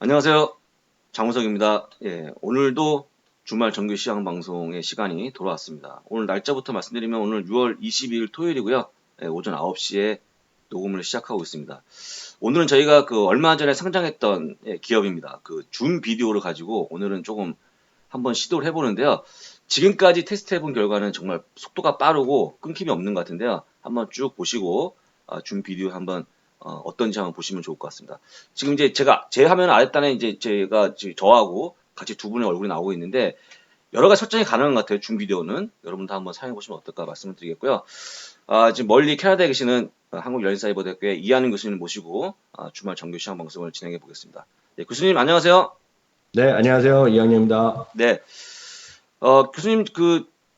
안녕하세요. 장우석입니다. 예, 오늘도 주말 정규 시황 방송의 시간이 돌아왔습니다. 오늘 날짜부터 말씀드리면 오늘 6월 22일 토요일이고요. 예, 오전 9시에 녹음을 시작하고 있습니다. 오늘은 저희가 얼마 전에 상장했던 기업입니다. 줌 비디오를 가지고 오늘은 조금 한번 시도를 해보는데요. 지금까지 테스트해본 결과는 정말 속도가 빠르고 끊김이 없는 것 같은데요. 한번 쭉 보시고 줌 비디오 한번 어떤지 한번 보시면 좋을 것 같습니다. 지금 이제 제 화면 아랫단에 이제 제가 저하고 같이 두 분의 얼굴이 나오고 있는데 여러 가지 설정이 가능한 것 같아요. 줌 비디오는 여러분도 한번 사용해 보시면 어떨까 말씀을 드리겠고요. 지금 멀리 캐나다에 계시는 한국여인사이버대학교의 이한은 교수님을 모시고 주말 정규 시험 방송을 진행해 보겠습니다. 네, 교수님 안녕하세요. 네, 안녕하세요. 이학년입니다. 네, 교수님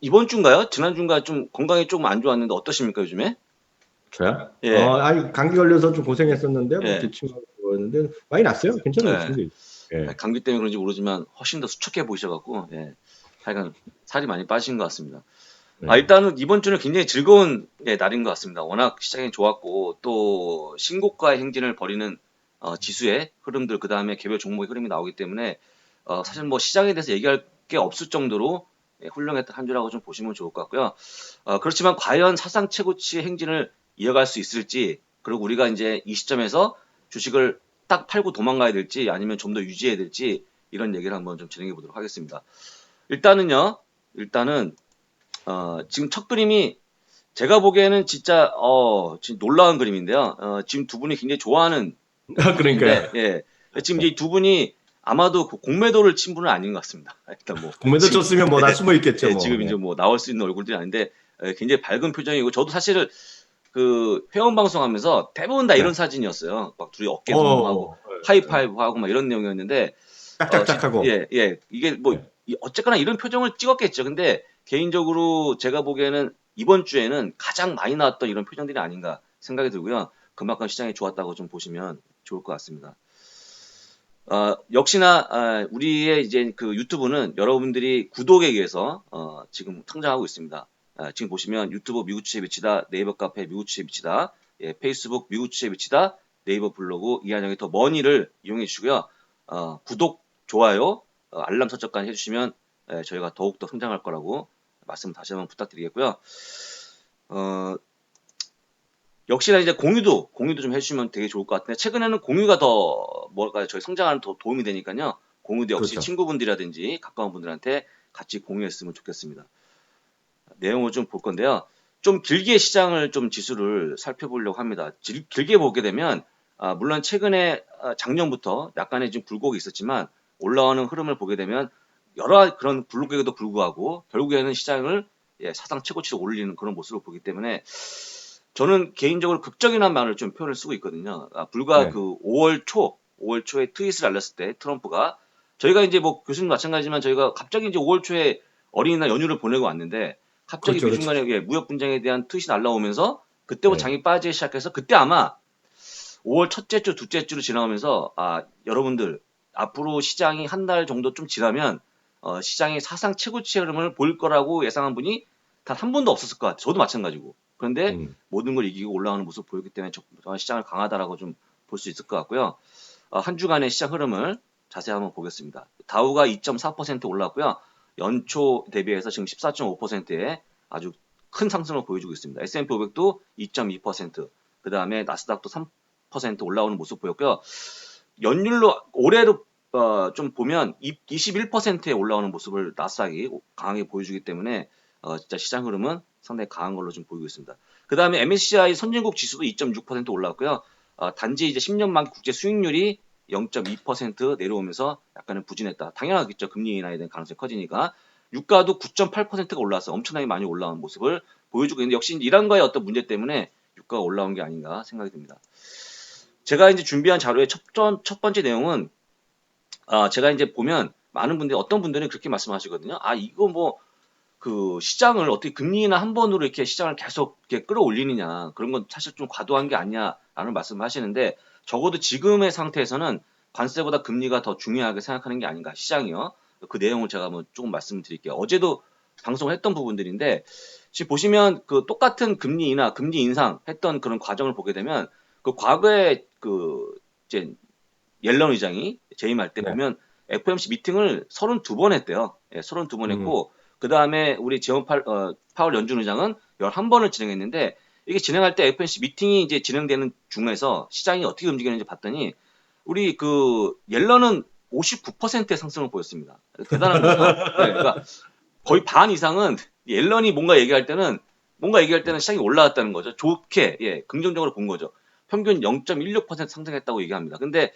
이번 주인가요? 지난 주인가 좀 건강이 조금 안 좋았는데 어떠십니까 요즘에? 저요? 예, 감기 걸려서 좀 고생했었는데, 예, 기침하고 그러는데, 많이 났어요. 괜찮아요, 예. 지금. 예. 감기 때문에 그런지 모르지만 훨씬 더 수척해 보이셔갖고 하여간 살이 많이 빠진 것 같습니다. 네. 일단은 이번 주는 굉장히 즐거운 날인 것 같습니다. 워낙 시장이 좋았고 또 신고가의 행진을 벌이는 지수의 흐름들 그 다음에 개별 종목의 흐름이 나오기 때문에 사실 뭐 시장에 대해서 얘기할 게 없을 정도로 훌륭했던 한 주라고 좀 보시면 좋을 것 같고요. 그렇지만 과연 사상 최고치의 행진을 이어갈 수 있을지 그리고 우리가 이제 이 시점에서 주식을 딱 팔고 도망가야 될지 아니면 좀 더 유지해야 될지 이런 얘기를 한번 좀 진행해 보도록 하겠습니다. 일단은 지금 첫 그림이 제가 보기에는 지금 놀라운 그림인데요. 지금 두 분이 굉장히 좋아하는 그러니까요. 분인데, 예. 지금 이제 두 분이 아마도 공매도를 친 분은 아닌 것 같습니다. 일단 뭐, 공매도 지금, 쳤으면 뭐 다 숨어 있겠죠, 뭐. 지금 이제 예. 뭐 나올 수 있는 얼굴들이 아닌데, 굉장히 밝은 표정이고, 저도 사실 회원 방송하면서 대부분 다 네. 이런 사진이었어요. 막 둘이 어깨 동무하고, 예, 예. 하이파이브 하고 막 이런 내용이었는데, 짝짝짝하고. 이게 뭐, 네. 어쨌거나 이런 표정을 찍었겠죠. 근데 개인적으로 제가 보기에는 이번 주에는 가장 많이 나왔던 이런 표정들이 아닌가 생각이 들고요. 그만큼 시장이 좋았다고 좀 보시면 좋을 것 같습니다. 역시나, 우리의 이제 유튜브는 여러분들이 구독에 의해서, 지금 성장하고 있습니다. 지금 보시면 유튜브 미국 주식에 비치다, 네이버 카페 미국 주식에 비치다, 페이스북 미국 주식에 비치다, 네이버 블로그 이한영의 더 머니를 이용해 주시고요. 구독, 좋아요, 알람 설정까지 해주시면 저희가 더욱더 성장할 거라고 말씀 다시 한번 부탁드리겠고요. 어, 역시나 이제 공유도 좀 해주시면 되게 좋을 것 같은데 최근에는 공유가 더 뭐랄까 저희 성장하는 더 도움이 되니까요. 공유도 역시 그렇죠. 친구분들이라든지 가까운 분들한테 같이 공유했으면 좋겠습니다. 내용을 좀 볼 건데요. 좀 길게 시장을 좀 지수를 살펴보려고 합니다. 길게 보게 되면 물론 최근에 작년부터 약간의 좀 굴곡이 있었지만 올라오는 흐름을 보게 되면 여러 그런 굴곡에도 불구하고 결국에는 시장을 사상 최고치로 올리는 그런 모습을 보기 때문에 저는 개인적으로 극적이라는 말을 좀 표현을 쓰고 있거든요. 불과 네. 5월 초에 트윗을 알렸을 때 트럼프가 저희가 이제 뭐 교수님 마찬가지지만 저희가 갑자기 이제 5월 초에 어린이날 연휴를 보내고 왔는데 갑자기 그렇죠, 미중 그렇죠. 간의 무역 분쟁에 대한 트윗이 날라오면서 그때부터 네. 장이 빠지기 시작해서 그때 아마 5월 첫째 주, 둘째 주로 지나가면서 여러분들 앞으로 시장이 한 달 정도 좀 지나면 시장이 사상 최고치 흐름을 보일 거라고 예상한 분이 단 한 분도 없었을 것 같아요. 저도 마찬가지고. 그런데 음. 모든 걸 이기고 올라가는 모습을 보였기 때문에 시장을 강하다라고 좀 볼 수 있을 것 같고요. 한 주간의 시장 흐름을 자세히 한번 보겠습니다. 다우가 2.4% 올랐고요. 연초 대비해서 지금 14.5%의 아주 큰 상승을 보여주고 있습니다. S&P 500도 2.2%, 그 다음에 나스닥도 3% 올라오는 모습 보였고요. 연율로 올해로 좀 보면 21%에 올라오는 모습을 나스닥이 강하게 보여주기 때문에 진짜 시장 흐름은 상당히 강한 걸로 좀 보이고 있습니다. 그 다음에 MSCI 선진국 지수도 2.6% 올랐고요. 단지 이제 10년 만기 국제 수익률이 0.2% 내려오면서 약간은 부진했다. 당연하겠죠. 금리 인하에 대한 가능성이 커지니까. 유가도 9.8%가 올라서 엄청나게 많이 올라온 모습을 보여주고 있는데 역시 이란과의 어떤 문제 때문에 유가가 올라온 게 아닌가 생각이 듭니다. 제가 이제 준비한 자료의 첫 번째 내용은 제가 이제 보면 많은 분들이 어떤 분들은 그렇게 말씀하시거든요. 이거 뭐 시장을 어떻게 금리 인하 한 번으로 이렇게 시장을 계속 이렇게 끌어올리느냐 그런 건 사실 좀 과도한 게 아니냐라는 말씀을 하시는데 적어도 지금의 상태에서는 관세보다 금리가 더 중요하게 생각하는 게 아닌가 시장이요. 그 내용을 제가 한번 조금 말씀드릴게요. 어제도 방송을 했던 부분들인데 지금 보시면 똑같은 금리 인하, 금리 인상 했던 그런 과정을 보게 되면 과거에 이제 옐런 의장이 재임할 때 네. 보면 FOMC 미팅을 32번 했대요. 예, 32번 했고 그 다음에 우리 파월 연준 의장은 11번을 진행했는데 이게 진행할 때 FOMC 미팅이 이제 진행되는 중에서 시장이 어떻게 움직이는지 봤더니 우리 그 옐런은 59%의 상승을 보였습니다. 대단한 거죠. 네, 그러니까 거의 반 이상은 옐런이 뭔가 얘기할 때는 시장이 올라왔다는 거죠. 좋게, 예, 긍정적으로 본 거죠. 평균 0.16% 상승했다고 얘기합니다. 근데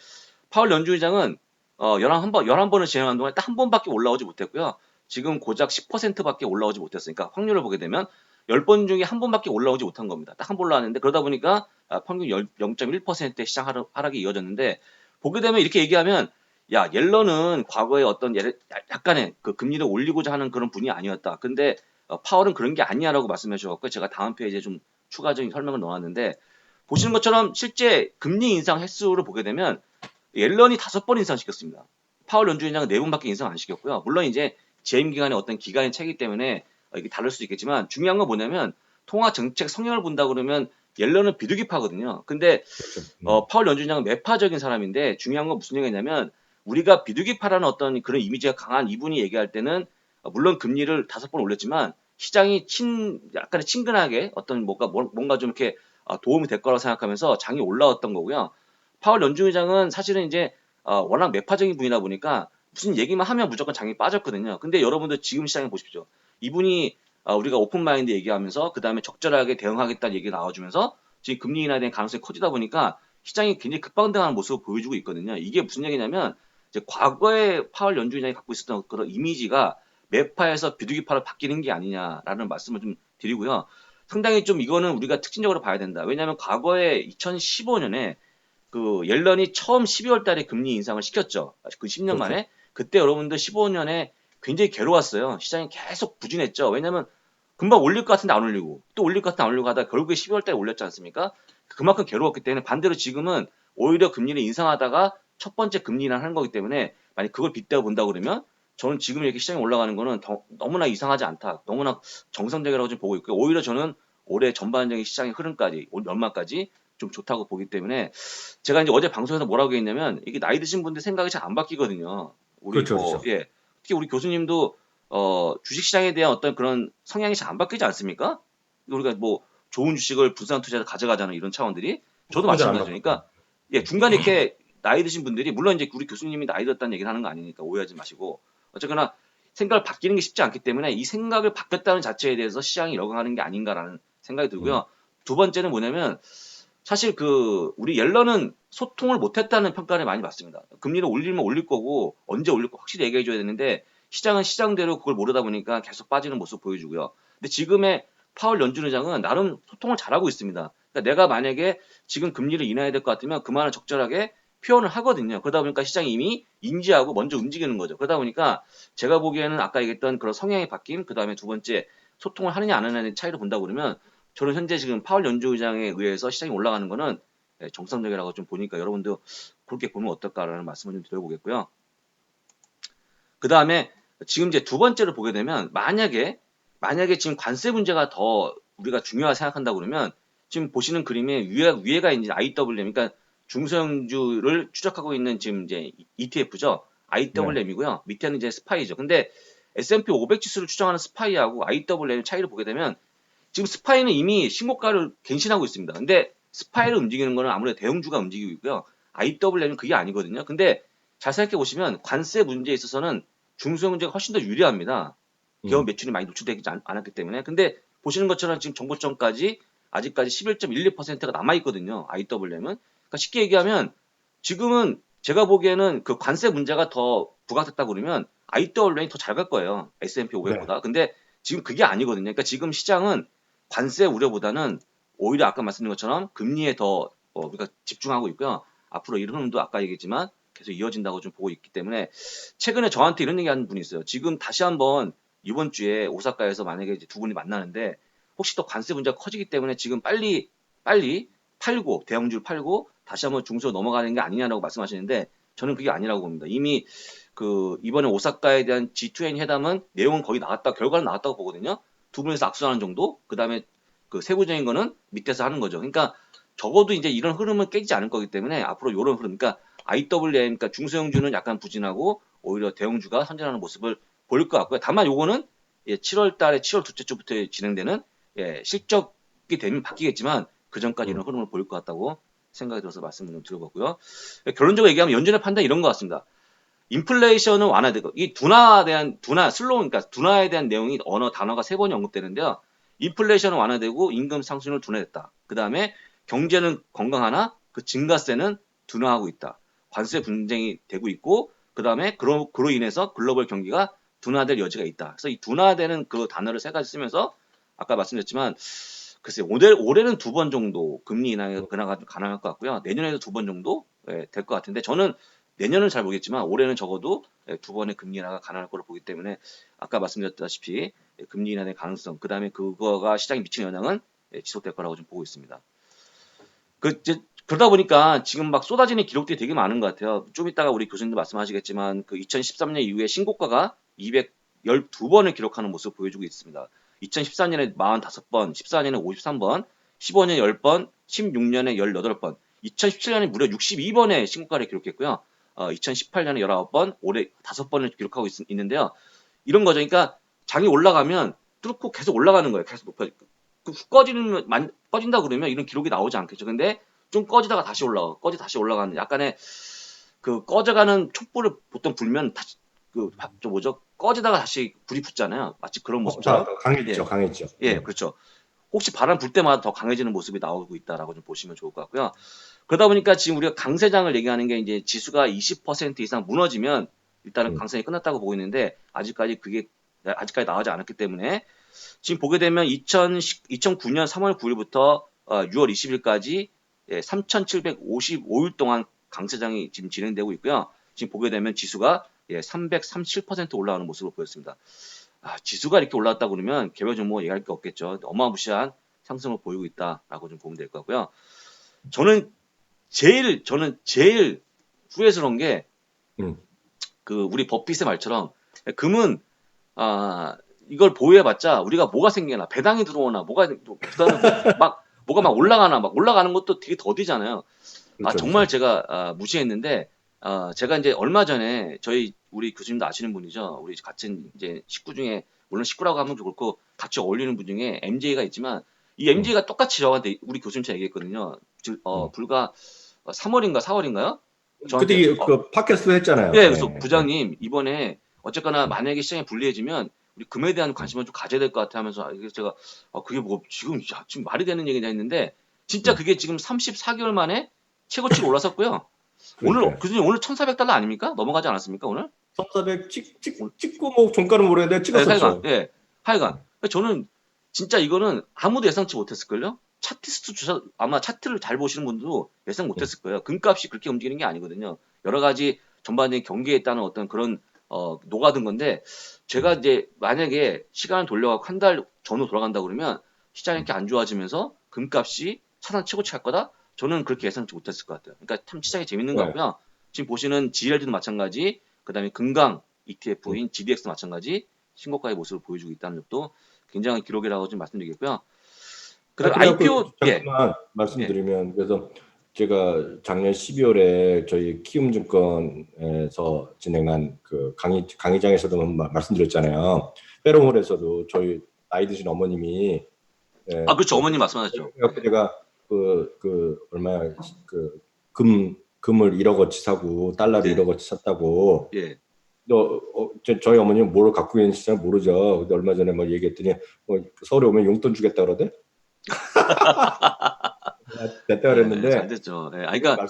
파월 연준의장은 11번을 진행한 동안 딱 한 번밖에 올라오지 못했고요. 지금 고작 10%밖에 올라오지 못했으니까 확률을 보게 되면 10번 중에 한 번밖에 올라오지 못한 겁니다. 딱 한 번 올라왔는데 그러다 보니까 평균 0.1%의 시장 하락이 이어졌는데 보게 되면 이렇게 얘기하면 야, 옐런은 과거에 어떤 약간의 그 금리를 올리고자 하는 그런 분이 아니었다. 근데 파월은 그런 게 아니야라고 말씀해 주셨고 제가 다음 페이지에 좀 추가적인 설명을 넣었는데 보시는 것처럼 실제 금리 인상 횟수를 보게 되면 옐런이 5번 인상시켰습니다. 파월 연준위원장은 4번밖에 인상 안 시켰고요. 물론 이제 재임 기간에 어떤 기간의 차이기 때문에 이게 다를 수도 있겠지만 중요한 건 뭐냐면 통화 정책 성향을 본다 그러면 옐런은 비둘기파거든요. 근데 그렇죠. 파월 연준장은 매파적인 사람인데 중요한 건 무슨 얘기냐면 우리가 비둘기파라는 어떤 그런 이미지가 강한 이분이 얘기할 때는 물론 금리를 5번 올렸지만 시장이 약간의 친근하게 어떤 뭔가 좀 이렇게 도움이 될 거라고 생각하면서 장이 올라왔던 거고요. 파월 연준의장은 사실은 이제 워낙 매파적인 분이다 보니까 무슨 얘기만 하면 무조건 장이 빠졌거든요. 근데 여러분들 지금 시장에 보십시오. 이분이 우리가 오픈마인드 얘기하면서 그 다음에 적절하게 대응하겠다는 얘기 나와주면서 지금 금리 인하에 대한 가능성이 커지다 보니까 시장이 굉장히 급반등하는 모습을 보여주고 있거든요. 이게 무슨 얘기냐면 이제 과거에 파월 연준위원장이 갖고 있었던 그런 이미지가 매파에서 비둘기파로 바뀌는 게 아니냐라는 말씀을 좀 드리고요. 상당히 좀 이거는 우리가 특징적으로 봐야 된다. 왜냐하면 과거에 2015년에 그 옐런이 처음 12월 달에 금리 인상을 시켰죠. 그 10년 그렇죠. 만에. 그때 여러분들 15년에 굉장히 괴로웠어요. 시장이 계속 부진했죠. 왜냐하면 금방 올릴 것 같은데 안 올리고 또 올릴 것 같은데 안 올리고 하다가 결국에 12월 달에 올렸지 않습니까? 그만큼 괴로웠기 때문에 반대로 지금은 오히려 금리를 인상하다가 첫 번째 금리 인하하는 거기 때문에 만약 그걸 빗대어 본다 그러면 저는 지금 이렇게 시장이 올라가는 거는 너무나 이상하지 않다. 너무나 정상적이라고 좀 보고 있고요. 오히려 저는 올해 전반적인 시장의 흐름까지 올 연말까지 좀 좋다고 보기 때문에 제가 이제 어제 방송에서 뭐라고 했냐면 이게 나이 드신 분들 생각이 잘 안 바뀌거든요. 우리 그렇죠. 그렇죠. 예. 특히 우리 교수님도 주식시장에 대한 어떤 그런 성향이 잘 안 바뀌지 않습니까? 우리가 뭐 좋은 주식을 분산 투자해서 가져가자는 이런 차원들이 저도 그거 잘안 마찬가지죠. 바뀌고. 그러니까 예, 중간에 이렇게 나이 드신 분들이 물론 이제 우리 교수님이 나이 들었다는 얘기를 하는 거 아니니까 오해하지 마시고 어쨌거나 생각을 바뀌는 게 쉽지 않기 때문에 이 생각을 바뀌었다는 자체에 대해서 시장이 적응하는 게 아닌가라는 생각이 들고요. 두 번째는 뭐냐면 사실 그 우리 옐런은 소통을 못했다는 평가를 많이 받습니다. 금리를 올리면 올릴 거고 언제 올릴 거 확실히 얘기해 줘야 되는데 시장은 시장대로 그걸 모르다 보니까 계속 빠지는 모습 보여주고요. 근데 지금의 파월 연준 의장은 나름 소통을 잘하고 있습니다. 그러니까 내가 만약에 지금 금리를 인하해야 될 것 같으면 그 말을 적절하게 표현을 하거든요. 그러다 보니까 시장이 이미 인지하고 먼저 움직이는 거죠. 그러다 보니까 제가 보기에는 아까 얘기했던 그런 성향의 바뀜, 그 다음에 두 번째 소통을 하느냐 안 하느냐의 차이를 본다 그러면 저는 현재 지금 파월 연주의장에 의해서 시장이 올라가는 거는 정상적이라고 좀 보니까 여러분도 그렇게 보면 어떨까라는 말씀을 좀 드려보겠고요. 그 다음에 지금 이제 두 번째로 보게 되면 만약에 지금 관세 문제가 더 우리가 중요하게 생각한다 그러면 지금 보시는 그림에 위에가 이제 IWM 그러니까 중소형주를 추적하고 있는 지금 이제 ETF죠. 네. IWM이고요. 밑에는 이제 스파이죠. 근데 S&P 500 지수를 추정하는 스파이하고 IWM 차이를 보게 되면 지금 스파이는 이미 신고가를 갱신하고 있습니다. 근데 스파이를 움직이는 거는 아무래도 대형주가 움직이고 있고요. IWM은 그게 아니거든요. 근데 잘 생각해 보시면 관세 문제에 있어서는 중소형주가 훨씬 더 유리합니다. 기업 매출이 많이 노출되지 않았기 때문에. 근데 보시는 것처럼 지금 정고점까지 아직까지 11.12%가 남아있거든요. IWM은. 그러니까 쉽게 얘기하면 지금은 제가 보기에는 그 관세 문제가 더 부각됐다 그러면 IWM이 더 잘 갈 거예요. S&P 네. 500보다. 근데 지금 그게 아니거든요. 그러니까 지금 시장은 관세 우려보다는 오히려 아까 말씀드린 것처럼 금리에 더 우리가 집중하고 있고요. 앞으로 이런 흐름도 아까 얘기했지만 계속 이어진다고 좀 보고 있기 때문에 최근에 저한테 이런 얘기하는 분이 있어요. 지금 다시 한번 이번 주에 오사카에서 만약에 이제 두 분이 만나는데 혹시 또 관세 문제가 커지기 때문에 지금 빨리 팔고 대형주를 팔고 다시 한번 중소 넘어가는 게 아니냐라고 말씀하시는데 저는 그게 아니라고 봅니다. 이미 그 이번에 오사카에 대한 G20 회담은 내용은 거의 나왔다 결과는 나왔다고 보거든요. 두 분에서 악수하는 정도. 그다음에 그 세부적인 거는 밑에서 하는 거죠. 그러니까 적어도 이제 이런 흐름은 깨지지 않을 거기 때문에 앞으로 이런 흐름, 그러니까 IWM, 그러니까 중소형주는 약간 부진하고 오히려 대형주가 선전하는 모습을 보일 것 같고요. 다만 요거는 7월 달에 7월 둘째 주부터 진행되는 실적이 되면 바뀌겠지만 그 전까지 이런 흐름을 보일 것 같다고 생각이 들어서 말씀을 좀 드려봤고요. 결론적으로 얘기하면 연준의 판단 이런 것 같습니다. 인플레이션은 완화되고 이 그러니까 둔화에 대한 내용이 단어가 3번이 언급되는데요. 인플레이션은 완화되고 임금 상승률 둔화됐다. 그 다음에 경제는 건강하나 그 증가세는 둔화하고 있다. 관세 분쟁이 되고 있고 그 다음에 그로 인해서 글로벌 경기가 둔화될 여지가 있다. 그래서 이 둔화되는 그 단어를 3가지 쓰면서 아까 말씀드렸지만 글쎄 올해는 2번 정도 금리 인하가 가능할 것 같고요. 내년에도 2번 정도 될 것 같은데 저는 내년은 잘 모르겠지만 올해는 적어도 2번의 금리 인하가 가능할 거로 보기 때문에 아까 말씀드렸다시피 금리 인하의 가능성 그 다음에 그거가 시장에 미치는 영향은 지속될 거라고 좀 보고 있습니다. 그러다 보니까 지금 막 쏟아지는 기록들이 되게 많은 것 같아요. 좀 이따가 우리 교수님도 말씀하시겠지만 그 2013년 이후에 신고가가 212번을 기록하는 모습을 보여주고 있습니다. 2014년에 45번, 14년에 53번, 15년에 10번, 16년에 18번, 2017년에 무려 62번의 신고가를 기록했고요. 2018년에 19번, 올해 5번을 기록하고 있는데요. 이런 거죠. 그러니까 장이 올라가면 뚫고 계속 올라가는 거예요. 계속 높아지고. 꺼진다 그러면 이런 기록이 나오지 않겠죠. 근데 좀 꺼지다가 다시 다시 올라가는 약간의 그 꺼져가는 촛불을 보통 불면 다시 꺼지다가 다시 불이 붙잖아요. 마치 그런 모습처럼. 강했죠. 그렇죠. 혹시 바람 불 때마다 더 강해지는 모습이 나오고 있다라고 좀 보시면 좋을 것 같고요. 그러다 보니까 지금 우리가 강세장을 얘기하는 게 이제 지수가 20% 이상 무너지면 일단은 강세장이 끝났다고 보고 있는데 아직까지 나오지 않았기 때문에 지금 보게 되면 2009년 3월 9일부터 6월 20일까지 3,755일 동안 강세장이 지금 진행되고 있고요. 지금 보게 되면 지수가 337% 올라가는 모습을 보였습니다. 지수가 이렇게 올라왔다 그러면 개별 종목 얘기할 게 없겠죠. 어마무시한 상승을 보이고 있다라고 좀 보면 될 것 같고요. 저는 제일 후회스러운 게 그 우리 버핏의 말처럼 금은 이걸 보유해봤자 우리가 뭐가 생기나 배당이 들어오나 뭐가 막 올라가나 막 올라가는 것도 되게 더디잖아요. 그렇죠, 정말 제가 무시했는데 제가 이제 얼마 전에 우리 교수님도 아시는 분이죠. 우리 같은 이제 식구 중에 물론 식구라고 하면 좀 그렇고 같이 어울리는 분 중에 MJ가 있지만 이 MJ가 똑같이 저한테 우리 교수님처럼 얘기했거든요. 불과 3월인가 4월인가요? 저한테 그때 그 팟캐스트 했잖아요. 그래서 부장님 이번에 어쨌거나 만약에 시장이 불리해지면 우리 금에 대한 관심을 좀 가져야 될 것 같아 하면서 그래서 제가 그게 뭐 지금 말이 되는 얘기냐 했는데 진짜 그게 지금 34개월 만에 최고치로 올라섰고요. 교수님 오늘 1,400달러 아닙니까? 넘어가지 않았습니까 오늘? 1,400 찍고 뭐 종가는 모르겠는데 찍었었죠. 하여간 저는 진짜 이거는 아무도 예상치 못했을걸요. 아마 차트를 잘 보시는 분도 예상 못했을 거예요. 금값이 그렇게 움직이는 게 아니거든요. 여러 가지 전반적인 경기에 따른 어떤 그런 녹아든 건데 제가 이제 만약에 시간을 돌려갖고 한 달 전으로 돌아간다 그러면 시장이 이렇게 안 좋아지면서 금값이 차단 최고치 할 거다? 저는 그렇게 예상치 못했을 것 같아요. 그러니까 참 시장이 재밌는 것 같고요. 지금 보시는 GLD도 마찬가지, 그 다음에 금강 ETF인 GDX도 마찬가지 신고가의 모습을 보여주고 있다는 것도 굉장한 기록이라고 좀 말씀드리겠고요. 그리고 IPO 잠깐만 말씀드리면 그래서 제가 작년 12월에 저희 키움증권에서 진행한 그 강의장에서도 말씀드렸잖아요. 페로몰에서도 저희 나이 드신 어머님이 그렇죠. 어머님 말씀하셨죠. 제가 얼마야 금을 1억어치 사고 달러를 1억어치 샀다고. 저희 어머니는 뭘 갖고 있는지 잘 모르죠. 근데 얼마 전에 막 얘기했더니 서울에 오면 용돈 주겠다 그러대. 됐다 그랬는데 잘 됐죠. 그러니까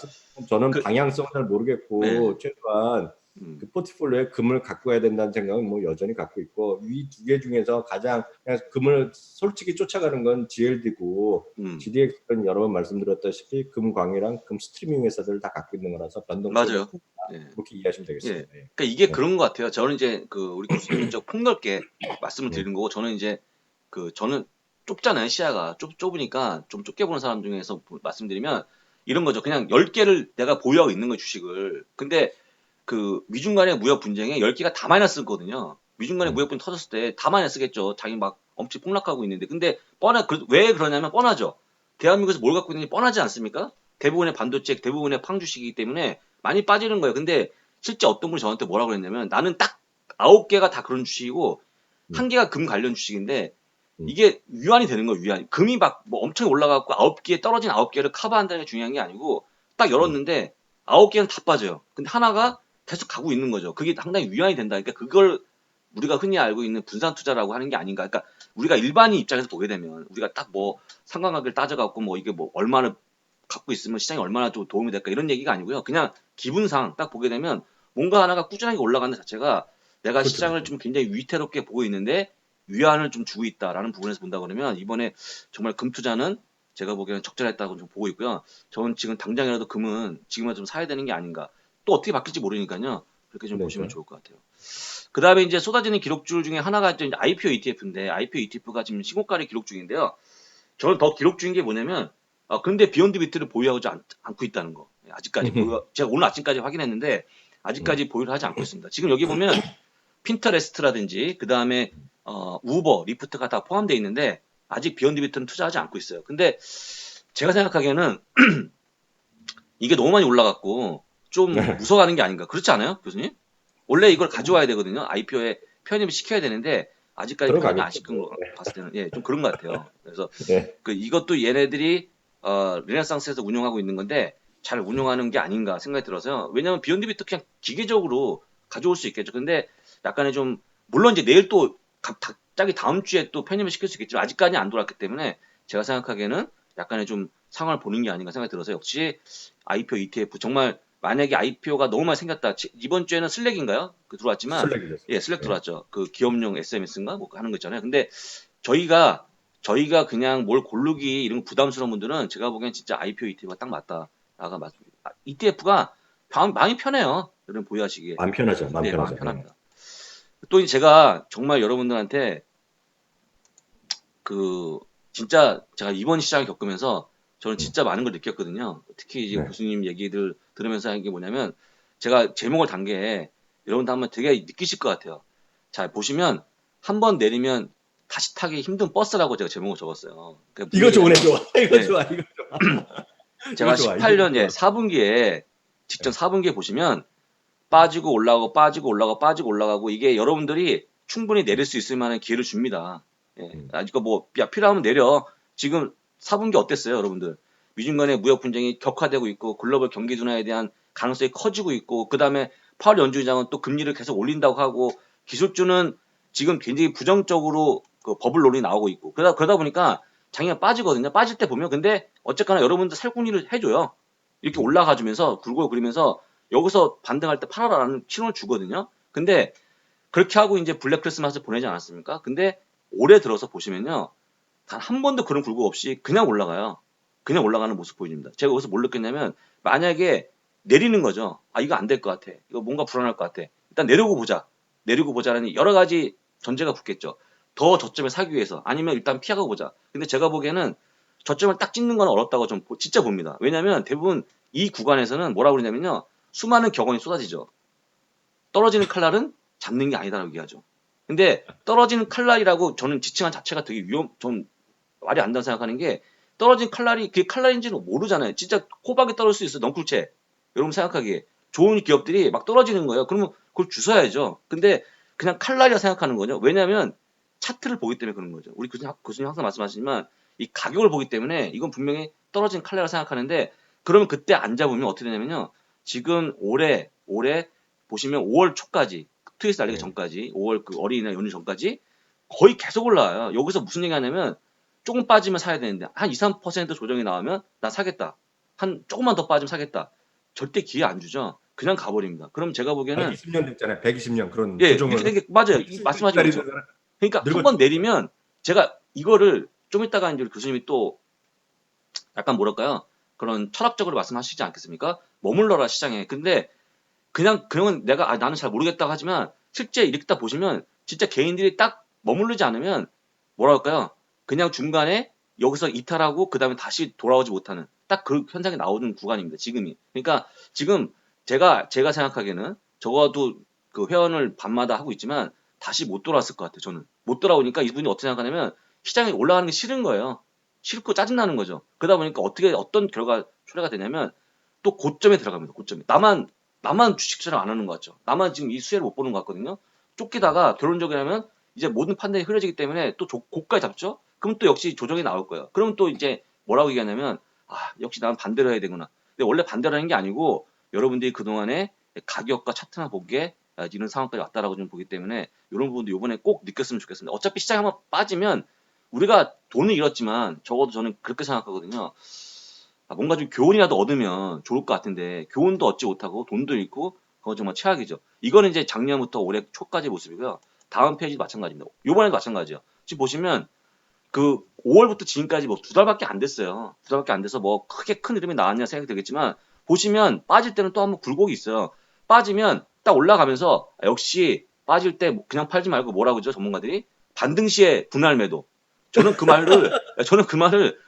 저는 방향성은 잘 모르겠고 최소한 그 포트폴리오에 금을 갖고 해야 된다는 생각은 뭐 여전히 갖고 있고 이 두 개 중에서 가장 그냥 금을 솔직히 쫓아가는 건 GLD고 GDX는 여러 번 말씀드렸다시피 금광이랑 금 스트리밍 회사들 다 갖고 있는 거라서 변동성이 크다. 그렇게 이해하시면 되겠습니다. 그러니까 이게 그런 것 같아요. 저는 이제 우리 교수님은 좀 폭넓게 말씀을 드리는 거고 저는 이제 저는 좁잖아요. 시야가 좁으니까 좀 좁게 보는 사람 중에서 말씀드리면 이런 거죠. 그냥 10개를 내가 보유하고 있는 거예요. 주식을. 근데 그 미중 간의 무역 분쟁에 10개가 다 마이너스거든요. 미중 간의 무역 분쟁 터졌을 때 다 마이너스겠죠. 자기 막 엄청 폭락하고 있는데. 근데 왜 그러냐면 뻔하죠. 대한민국에서 뭘 갖고 있는지 뻔하지 않습니까? 대부분의 반도체, 대부분의 팡 주식이기 때문에 많이 빠지는 거예요. 근데 실제 어떤 분이 저한테 뭐라고 했냐면 나는 딱 9개가 다 그런 주식이고 음, 1개가 금 관련 주식인데 음, 이게 위안이 되는 거예요. 위안. 금이 막 뭐 엄청 올라가고 9개 떨어진 9개를 커버한다는 게 중요한 게 아니고 딱 음. 열었는데 9개는 다 빠져요. 근데 하나가 계속 가고 있는 거죠. 그게 상당히 위안이 된다. 그러니까 그걸 우리가 흔히 알고 있는 분산 투자라고 하는 게 아닌가. 그러니까 우리가 일반인 입장에서 보게 되면 우리가 딱 뭐 상관관계를 따져갖고 뭐 이게 뭐 얼마나 갖고 있으면 시장에 얼마나 좀 도움이 될까 이런 얘기가 아니고요. 그냥 기분상 딱 보게 되면 뭔가 하나가 꾸준하게 올라가는 자체가 내가 그렇죠, 시장을 그렇죠. 좀 굉장히 위태롭게 보고 있는데 위안을 좀 주고 있다라는 부분에서 본다 그러면 이번에 정말 금 투자는 제가 보기에는 적절했다고 좀 보고 있고요. 저는 지금 당장이라도 금은 지금은 좀 사야 되는 게 아닌가. 또 어떻게 바뀔지 모르니까요. 그렇게 좀 보시면 그러니까. 좋을 것 같아요. 그 다음에 이제 쏟아지는 기록줄 중에 하나가 이제 IPO ETF인데 IPO ETF가 지금 신고가를 기록 중인데요. 저는 더 기록 중인 게 뭐냐면 근데 비욘드 비트를 보유하지 않고 있다는 거. 아직까지 제가 오늘 아침까지 확인했는데 음, 아직까지 보유를 하지 않고 있습니다. 지금 여기 보면 핀터레스트라든지 그 다음에 우버, 리프트가 다 포함되어 있는데 아직 비욘드 비트는 투자하지 않고 있어요. 근데 제가 생각하기에는 이게 너무 많이 올라갔고 좀 네. 무서워하는 게 아닌가. 그렇지 않아요, 교수님? 원래 이걸 뭐 가져와야 되거든요. IPO에 편입을 시켜야 되는데 아직까지 편입이 안 들어가겠죠, 시킨 뭐. 거 봤을 때는 예, 좀 그런 것 같아요. 그래서 네. 이것도 얘네들이 르네상스에서 운영하고 있는 건데 잘 운영하는 게 아닌가 생각이 들어서요. 왜냐하면 비욘드 비트 그냥 기계적으로 가져올 수 있겠죠. 근데 약간의 좀 물론 이제 내일 또 갑자기 다음 주에 또 편입을 시킬 수 있겠지만 아직까지 안 돌았기 때문에 제가 생각하기에는 약간의 좀 상황을 보는 게 아닌가 생각이 들어서 역시 IPO ETF 정말 만약에 IPO가 너무 많이 생겼다. 이번 주에는 슬랙인가요? 들어왔지만 슬랙이 됐어요. 예, 슬랙 네. 들어왔죠. 그 기업용 SMS인가 뭐 하는 거 있잖아요. 근데 저희가 저희가 그냥 뭘 고르기 이런 거 부담스러운 분들은 제가 보기엔 진짜 IPO ETF가 딱 맞다. 나가 맞습니다. ETF가 마음이 편해요. 여러분 보유하시기에. 마음 편하죠, 마음 네, 마음 편하죠. 네. 편합니다. 또 제가 정말 여러분들한테 그 진짜 제가 이번 시장을 겪으면서 저는 음, 진짜 많은 걸 느꼈거든요. 특히 이제 네. 교수님 얘기들 들으면서 하는 게 뭐냐면 제가 제목을 단 게 여러분도 한번 되게 느끼실 것 같아요. 자, 보시면 한 번 내리면 다시 타기 힘든 버스라고 제가 제목을 적었어요. 그게 무슨 이거 좋네, 얘기냐면 좋아. 이거 예, 좋아, 이거 좋아. 이거 제가 좋아, 이 제목 18년 예, 좋아. 4분기에 직전 네. 4분기에 보시면 빠지고 올라가고 빠지고 올라가고 빠지고 올라가고 이게 여러분들이 충분히 내릴 수 있을 만한 기회를 줍니다. 예. 음, 그러니까 뭐 야, 필요하면 내려. 지금 4분기 어땠어요, 여러분들? 미중 간의 무역 분쟁이 격화되고 있고 글로벌 경기 둔화에 대한 가능성이 커지고 있고 그다음에 파월 연준의장은 또 금리를 계속 올린다고 하고 기술주는 지금 굉장히 부정적으로 그 버블 론이 나오고 있고 그러다 보니까 장기가 빠지거든요. 빠질 때 보면 근데 어쨌거나 여러분들 살궁리를 해줘요. 이렇게 음. 올라가주면서 굴고 그리면서 여기서 반등할 때 팔아라라는 신호를 주거든요. 근데 그렇게 하고 이제 블랙 크리스마스 보내지 않았습니까? 근데 올해 들어서 보시면요. 단 한 번도 그런 굴곡 없이 그냥 올라가요. 그냥 올라가는 모습 보여줍니다. 제가 여기서 뭘 느꼈냐면 만약에 내리는 거죠. 아, 이거 안 될 것 같아. 이거 뭔가 불안할 것 같아. 일단 내려고 보자. 내리고 보자라는 여러 가지 전제가 붙겠죠. 더 저점에 사기 위해서 아니면 일단 피하고 보자. 근데 제가 보기에는 저점을 딱 찍는 건 어렵다고 좀 진짜 봅니다. 왜냐하면 대부분 이 구간에서는 뭐라고 그러냐면요. 수많은 격언이 쏟아지죠. 떨어지는 칼날은 잡는 게 아니다라고 얘기하죠. 근데 떨어지는 칼날이라고 저는 지칭한 자체가 되게 좀 말이 안 된다고 생각하는 게 떨어진 칼날이 그게 칼날인지는 모르잖아요. 진짜 호박이 떨어질 수 있어요. 넝쿨채. 여러분 생각하기에. 좋은 기업들이 막 떨어지는 거예요. 그러면 그걸 주워야죠. 근데 그냥 칼날이라 생각하는 거죠. 왜냐하면 차트를 보기 때문에 그런 거죠. 우리 교수님 항상 말씀하시지만 이 가격을 보기 때문에 이건 분명히 떨어진 칼날이라 생각하는데 그러면 그때 안 잡으면 어떻게 되냐면요. 지금 올해 보시면 5월 초까지 트윗 알리기 네. 전까지 5월 그 어린이날 연휴 전까지 거의 계속 올라와요. 여기서 무슨 얘기 하냐면 조금 빠지면 사야 되는데 한 2, 3% 조정이 나오면 나 사겠다. 한 조금만 더 빠지면 사겠다. 절대 기회 안 주죠. 그냥 가버립니다. 그럼 제가 보기에는 120년 됐잖아요. 120년 그런 예 이렇게 조정을 된 게 맞아요. 120년 말씀하신 기다리는 그렇죠. 사람 그러니까 한 번 늙었죠. 내리면 제가 이거를 좀 이따가 이제 교수님이 또 약간 뭐랄까요 그런 철학적으로 말씀하시지 않겠습니까? 머물러라 시장에. 근데 그냥 그러면 내가 나는 잘 모르겠다고 하지만 실제 이렇게 딱 보시면 진짜 개인들이 딱 머무르지 않으면 뭐랄까요? 그냥 중간에 여기서 이탈하고 그다음에 다시 돌아오지 못하는 딱 그 현상이 나오는 구간입니다. 지금이. 그러니까 지금 제가 생각하기에는 적어도 그 회원을 밤마다 하고 있지만 다시 못 돌아왔을 것 같아요. 저는 못 돌아오니까 이분이 어떻게 생각하냐면 시장에 올라가는 게 싫은 거예요. 싫고 짜증나는 거죠. 그러다 보니까 어떤 결과 초래가 되냐면 또 고점에 들어갑니다. 고점에. 나만 주식 투자를 안 하는 것 같죠. 나만 지금 이 수혜를 못 보는 것 같거든요. 쫓기다가 결론적으로 하면 이제 모든 판단이 흐려지기 때문에 또 고가에 잡죠. 그럼 또 역시 조정이 나올 거예요. 그럼 또 이제 뭐라고 얘기하냐면 역시 나는 반대로 해야 되구나. 근데 원래 반대라는 게 아니고 여러분들이 그동안에 가격과 차트나 보기에 이런 상황까지 왔다라고 좀 보기 때문에 이런 부분도 이번에 꼭 느꼈으면 좋겠습니다. 어차피 시장이 한번 빠지면 우리가 돈을 잃었지만 적어도 저는 그렇게 생각하거든요. 뭔가 좀 교훈이라도 얻으면 좋을 것 같은데 교훈도 얻지 못하고 돈도 잃고 그건 정말 최악이죠. 이거는 이제 작년부터 올해 초까지 모습이고요. 다음 페이지도 마찬가지입니다. 요번에도 마찬가지예요. 지금 보시면 그 5월부터 지금까지 뭐 두 달밖에 안 됐어요. 두 달밖에 안 돼서 뭐 크게 큰 흐름이 나왔냐 생각이 들겠지만 보시면 빠질 때는 또 한번 굴곡이 있어요. 빠지면 딱 올라가면서 역시 빠질 때 그냥 팔지 말고 뭐라 그러죠 전문가들이 반등 시에 분할 매도. 저는 그 말을 저는 그 말을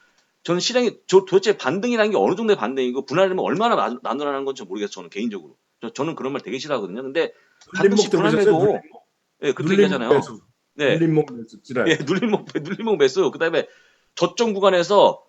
저는 실행이 도대체 반등이라는 게 어느 정도의 반등이고 분할이면 얼마나 나누라는 건지 모르겠어요. 저는 개인적으로. 저는 그런 말 되게 싫어하거든요. 근데 반등 시 눌림목 분할 들어보셨어요? 매도 예, 그렇게 눌림목 얘기하잖아요. 매수. 네. 눌림목 매수 예, 지랄. 눌림목 매수. 그다음에 저점 구간에서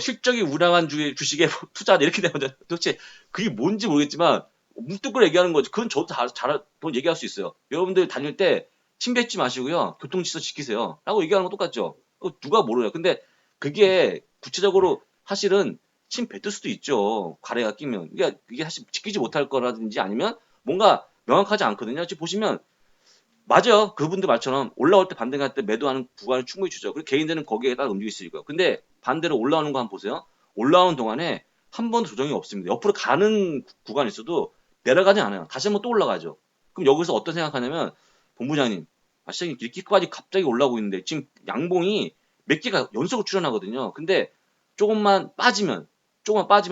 실적이 우량한 주식에 투자하다 이렇게 되면 도대체 그게 뭔지 모르겠지만 문득을 얘기하는 거지. 그건 저도 잘 얘기할 수 있어요. 여러분들 다닐 때 침 뱉지 마시고요. 교통질서 지키세요. 라고 얘기하는 거 똑같죠. 누가 모르요. 근데 그게 구체적으로 사실은 침 뱉을 수도 있죠. 가래가 끼면. 이게 사실 지키지 못할 거라든지 아니면 뭔가 명확하지 않거든요. 지금 보시면 맞아요. 그분들 말처럼 올라올 때 반등할 때 매도하는 구간을 충분히 주죠. 그리고 개인들은 거기에 따라 움직일 수 있고요. 근데 반대로 올라오는 거 한번 보세요. 올라오는 동안에 한 번도 조정이 없습니다. 옆으로 가는 구간이 있어도 내려가지 않아요. 다시 한번 또 올라가죠. 그럼 여기서 어떤 생각하냐면 본부장님, 시장이 이렇게까지 갑자기 올라오고 있는데 지금 양봉이 몇 개가 연속으로 출현하거든요. 근데 조금만 빠지면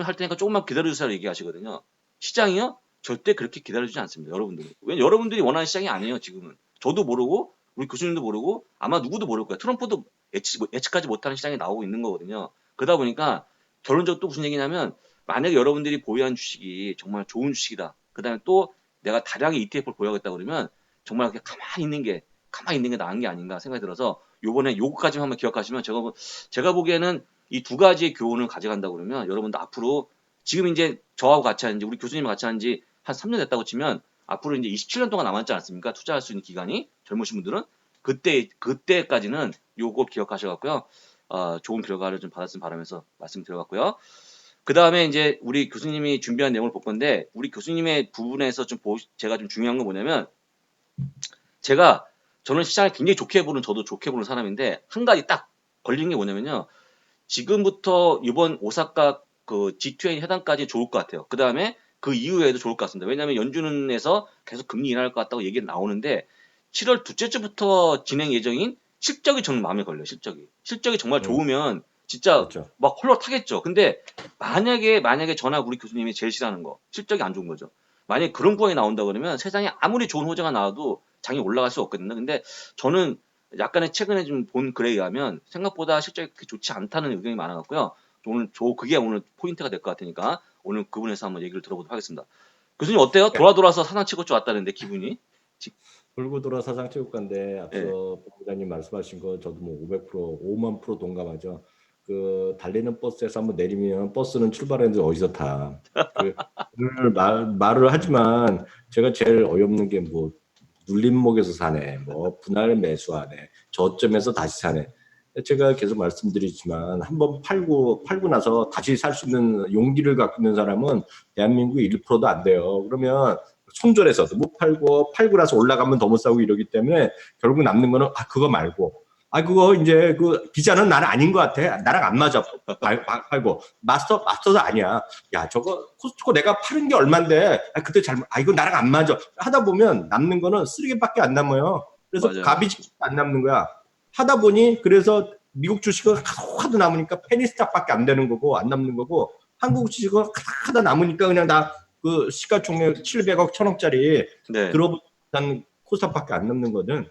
할 테니까 조금만 기다려주세요 얘기하시거든요. 시장이요? 절대 그렇게 기다려주지 않습니다. 여러분들이. 왜 여러분들이 원하는 시장이 아니에요. 지금은. 저도 모르고 우리 교수님도 모르고 아마 누구도 모를 거예요. 트럼프도 예측하지 못하는 시장이 나오고 있는 거거든요. 그러다 보니까 결론적으로 또 무슨 얘기냐면 만약에 여러분들이 보유한 주식이 정말 좋은 주식이다. 그 다음에 또 내가 다량의 ETF를 보유하겠다 그러면 정말 그냥 가만히 있는 게 나은 게 아닌가 생각이 들어서 요번에 요거까지 한번 기억하시면 제가 보기에는 이 두 가지의 교훈을 가져간다 그러면 여러분도 앞으로 지금 이제 저하고 같이 하는지 우리 교수님과 같이 하는지 한 3년 됐다고 치면 앞으로 이제 27년 동안 남았지 않습니까? 투자할 수 있는 기간이 젊으신 분들은 그때까지는 요거 기억하셔갖고요. 좋은 결과를 좀 받았으면 바라면서 말씀드려봤고요. 그 다음에 이제 우리 교수님이 준비한 내용을 볼 건데 우리 교수님의 부분에서 제가 좀 중요한 건 뭐냐면 저는 시장을 굉장히 좋게 보는 저도 좋게 보는 사람인데 한 가지 딱 걸린 게 뭐냐면요. 지금부터 이번 오사카 그 G20 회담까지 좋을 것 같아요. 그 다음에 그 이후에도 좋을 것 같습니다. 왜냐하면 연준에서 계속 금리 인하할 것 같다고 얘기가 나오는데 7월 둘째 주부터 진행 예정인 실적이 저는 마음에 걸려요. 실적이 정말 좋으면 진짜 그렇죠. 막 홀로 타겠죠. 근데 만약에 저나 우리 교수님이 제일 싫어하는 거 실적이 안 좋은 거죠. 만약에 그런 구간이 나온다 그러면 세상에 아무리 좋은 호재가 나와도 장이 올라갈 수 없거든요. 근데 저는 약간의 최근에 좀 본 글에 의하면 생각보다 실적이 그렇게 좋지 않다는 의견이 많아갖고요. 그게 오늘 포인트가 될 것 같으니까 오늘 그분에서 한번 얘기를 들어보도록 하겠습니다. 교수님 어때요? 돌아서 사상 치고쳐 왔다는데 기분이? 돌고 돌아 사상체육관인데 예. 앞서 본부장님 말씀하신 거 저도 뭐 500%, 5만 프로 동감하죠. 그 달리는 버스에서 한번 내리면 버스는 출발했는데 어디서 타. 그 오늘 말을 하지만 제가 제일 어이없는 게 뭐 눌림목에서 사네, 뭐 분할 매수하네, 저점에서 다시 사네. 제가 계속 말씀드리지만 한번 팔고 나서 다시 살 수 있는 용기를 갖고 있는 사람은 대한민국 1%도 안 돼요. 그러면 손절해서도 못 팔고 나서 올라가면 더 못 사고 이러기 때문에 결국 남는 거는 그거 말고 그거 이제 그 기자는 나는 아닌 것 같아. 나랑 안 맞아. 팔고 마스터도 아니야. 야 저거 코스트코 내가 파는 게 얼만데 그때 잘못 이거 나랑 안 맞아. 하다 보면 남는 거는 쓰레기밖에 안 남아요. 그래서 맞아요. 가비집도 안 남는 거야. 하다 보니 그래서 미국 주식은 하도 남으니까 페니스탁밖에 안 되는 거고 안 남는 거고 한국 주식은 하다 남으니까 그냥 다 그 시가총액 700억 1000억짜리 네. 들어보는 코스닥밖에 안 남는 거는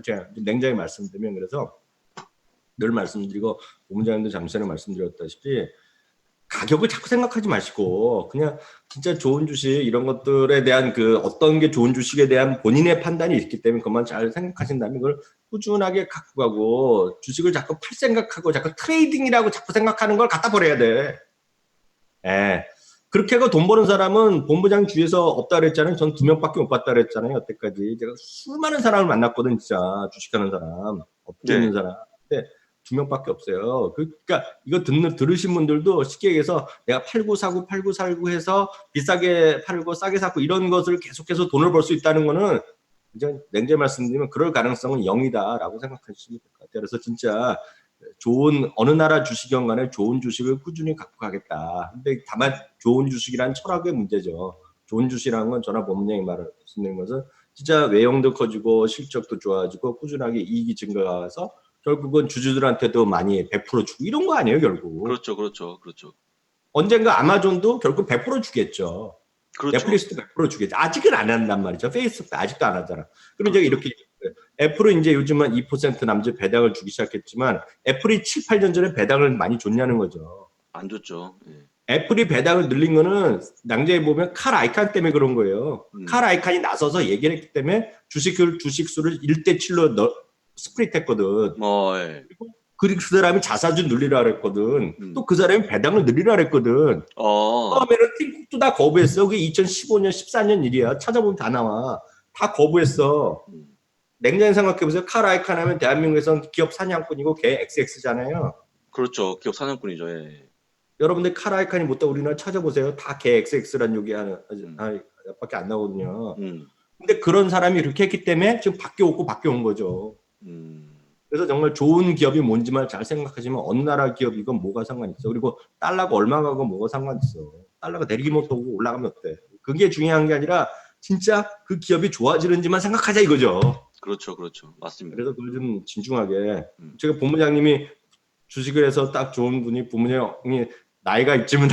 제가 냉정히 말씀드리면 그래서 늘 말씀드리고 본부장님도 잠시 전에 말씀드렸다시피 가격을 자꾸 생각하지 마시고 그냥 진짜 좋은 주식 이런 것들에 대한 그 어떤 게 좋은 주식에 대한 본인의 판단이 있기 때문에 그것만 잘 생각하신다면 그걸 꾸준하게 갖고 가고 주식을 자꾸 팔 생각하고 자꾸 트레이딩이라고 자꾸 생각하는 걸 갖다 버려야 돼. 예. 그렇게 하고 돈 버는 사람은 본부장 주위에서 없다 그랬잖아요. 전 2명밖에 못 봤다 그랬잖아요. 여태까지. 제가 수많은 사람을 만났거든, 진짜. 주식하는 사람, 업계 있는 네. 사람. 근데 2명밖에 없어요. 그러니까 이거 들으신 분들도 쉽게 얘기해서 내가 팔고 사고 팔고 살고 해서 비싸게 팔고 싸게 사고 이런 것을 계속해서 돈을 벌 수 있다는 거는 이제 냉정히 말씀드리면 그럴 가능성은 0이다라고 생각하시면 될 것 같아요. 그래서 진짜 좋은 어느 나라 주식이건 간에 좋은 주식을 꾸준히 갖고 가겠다. 근데 다만 좋은 주식이란 철학의 문제죠. 좋은 주식이라는 건 전화 본부장이 말씀드린 것은 진짜 외형도 커지고 실적도 좋아지고 꾸준하게 이익이 증가해서 결국은 주주들한테도 많이 100% 주고 이런 거 아니에요, 결국. 그렇죠, 그렇죠, 그렇죠. 언젠가 아마존도 결국 100% 주겠죠. 그렇죠. 넷플릭스도 100% 주겠죠. 아직은 안 한단 말이죠. 페이스북도 아직도 안 하잖아. 그럼 그렇죠. 이제 이렇게 애플은 이제 요즘은 2% 남짓 배당을 주기 시작했지만 애플이 7, 8년 전에 배당을 많이 줬냐는 거죠. 안 줬죠. 예. 애플이 배당을 늘린 거는 낭자에 보면 칼 아이칸 때문에 그런 거예요. 칼 아이칸이 나서서 얘기를 했기 때문에 주식 수를 1대7로 스프릿 했거든. 예. 그 사람이 자사주 늘리라 그랬거든. 또 그 사람이 배당을 늘리라 그랬거든. 처음에는 팀쿡도 다 거부했어. 그게 2015년, 14년 일이야. 찾아보면 다 나와. 다 거부했어. 냉정히 생각해보세요. 칼 아이칸 하면 대한민국에선 기업 사냥꾼이고 걔 XX잖아요. 그렇죠. 기업 사냥꾼이죠. 예. 여러분들 칼 아이칸이 못다 우리나라 찾아보세요. 다 걔 XX란 욕이 밖에 안 나오거든요. 근데 그런 사람이 이렇게 했기 때문에 지금 바뀌어온 거죠. 그래서 정말 좋은 기업이 뭔지만 잘 생각하시면 어느 나라 기업이건 뭐가 상관있어. 그리고 달러가 얼마 가고 뭐가 상관있어. 달러가 내리기만 오고 올라가면 어때. 그게 중요한 게 아니라 진짜 그 기업이 좋아지는지만 생각하자 이거죠. 그렇죠, 그렇죠. 맞습니다. 그래서 그걸 좀 진중하게. 제가 본부장님이 주식을 해서 딱 좋은 분이 본부장이 나이가 있지만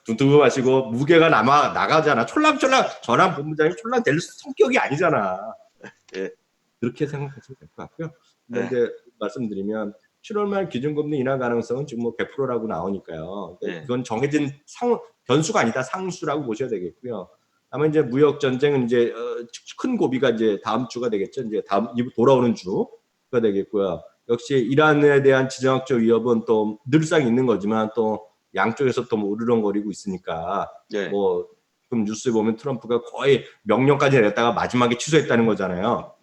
둔둔하시고 무게가 나가잖아. 촐랑촐랑 저랑 본부장이 촐랑 될 성격이 아니잖아. 예. 그렇게 생각하시면 될 것 같고요. 네. 근데 말씀드리면 7월 말 기준금리 인하 가능성은 지금 뭐 100%라고 나오니까요. 네. 그건 정해진 변수가 아니다. 상수라고 보셔야 되겠고요. 아마 이제 무역 전쟁은 이제 큰 고비가 이제 다음 주가 되겠죠. 이제 다음 돌아오는 주가 되겠고요. 역시 이란에 대한 지정학적 위협은 또 늘상 있는 거지만 또 양쪽에서 또 뭐 으르렁거리고 있으니까 네. 뭐 지금 뉴스에 보면 트럼프가 거의 명령까지 내렸다가 마지막에 취소했다는 거잖아요.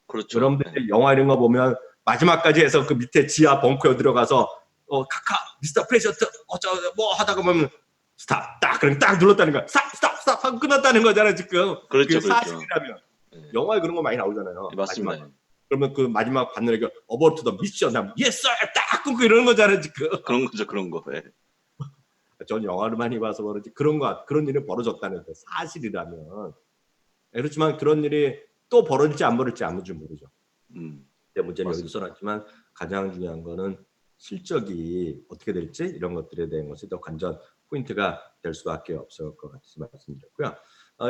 그렇죠. 여러분들 네. 영화 이런 거 보면 마지막까지 해서 그 밑에 지하 벙커에 들어가서 카카 미스터 프레셔트 뭐 하다가 보면 스탑 딱 그럼 딱 눌렀다는 거야. 스탑 하고 끝났다는 거잖아 지금. 그렇죠, 그게 사실이라면. 네. 영화에 그런 거 많이 나오잖아요. 네, 맞습니다. 마지막. 그러면 그 마지막 받는 어버트 더 미션 하면 예스 딱 끊고 이러는 거잖아 지금. 그런 거죠, 그런 거. 네. 전 영화를 많이 봐서 그런지 그런 일이 벌어졌다는 게 사실이라면. 그렇지만 그런 일이 또 벌어질지 안 벌어질지 아무도 모르죠. 문제는 여기도 써놨지만 가장 중요한 거는 실적이 어떻게 될지 이런 것들에 대한 것이 더 관전 포인트가 될 수밖에 없을 것 같아서 말씀드렸고요.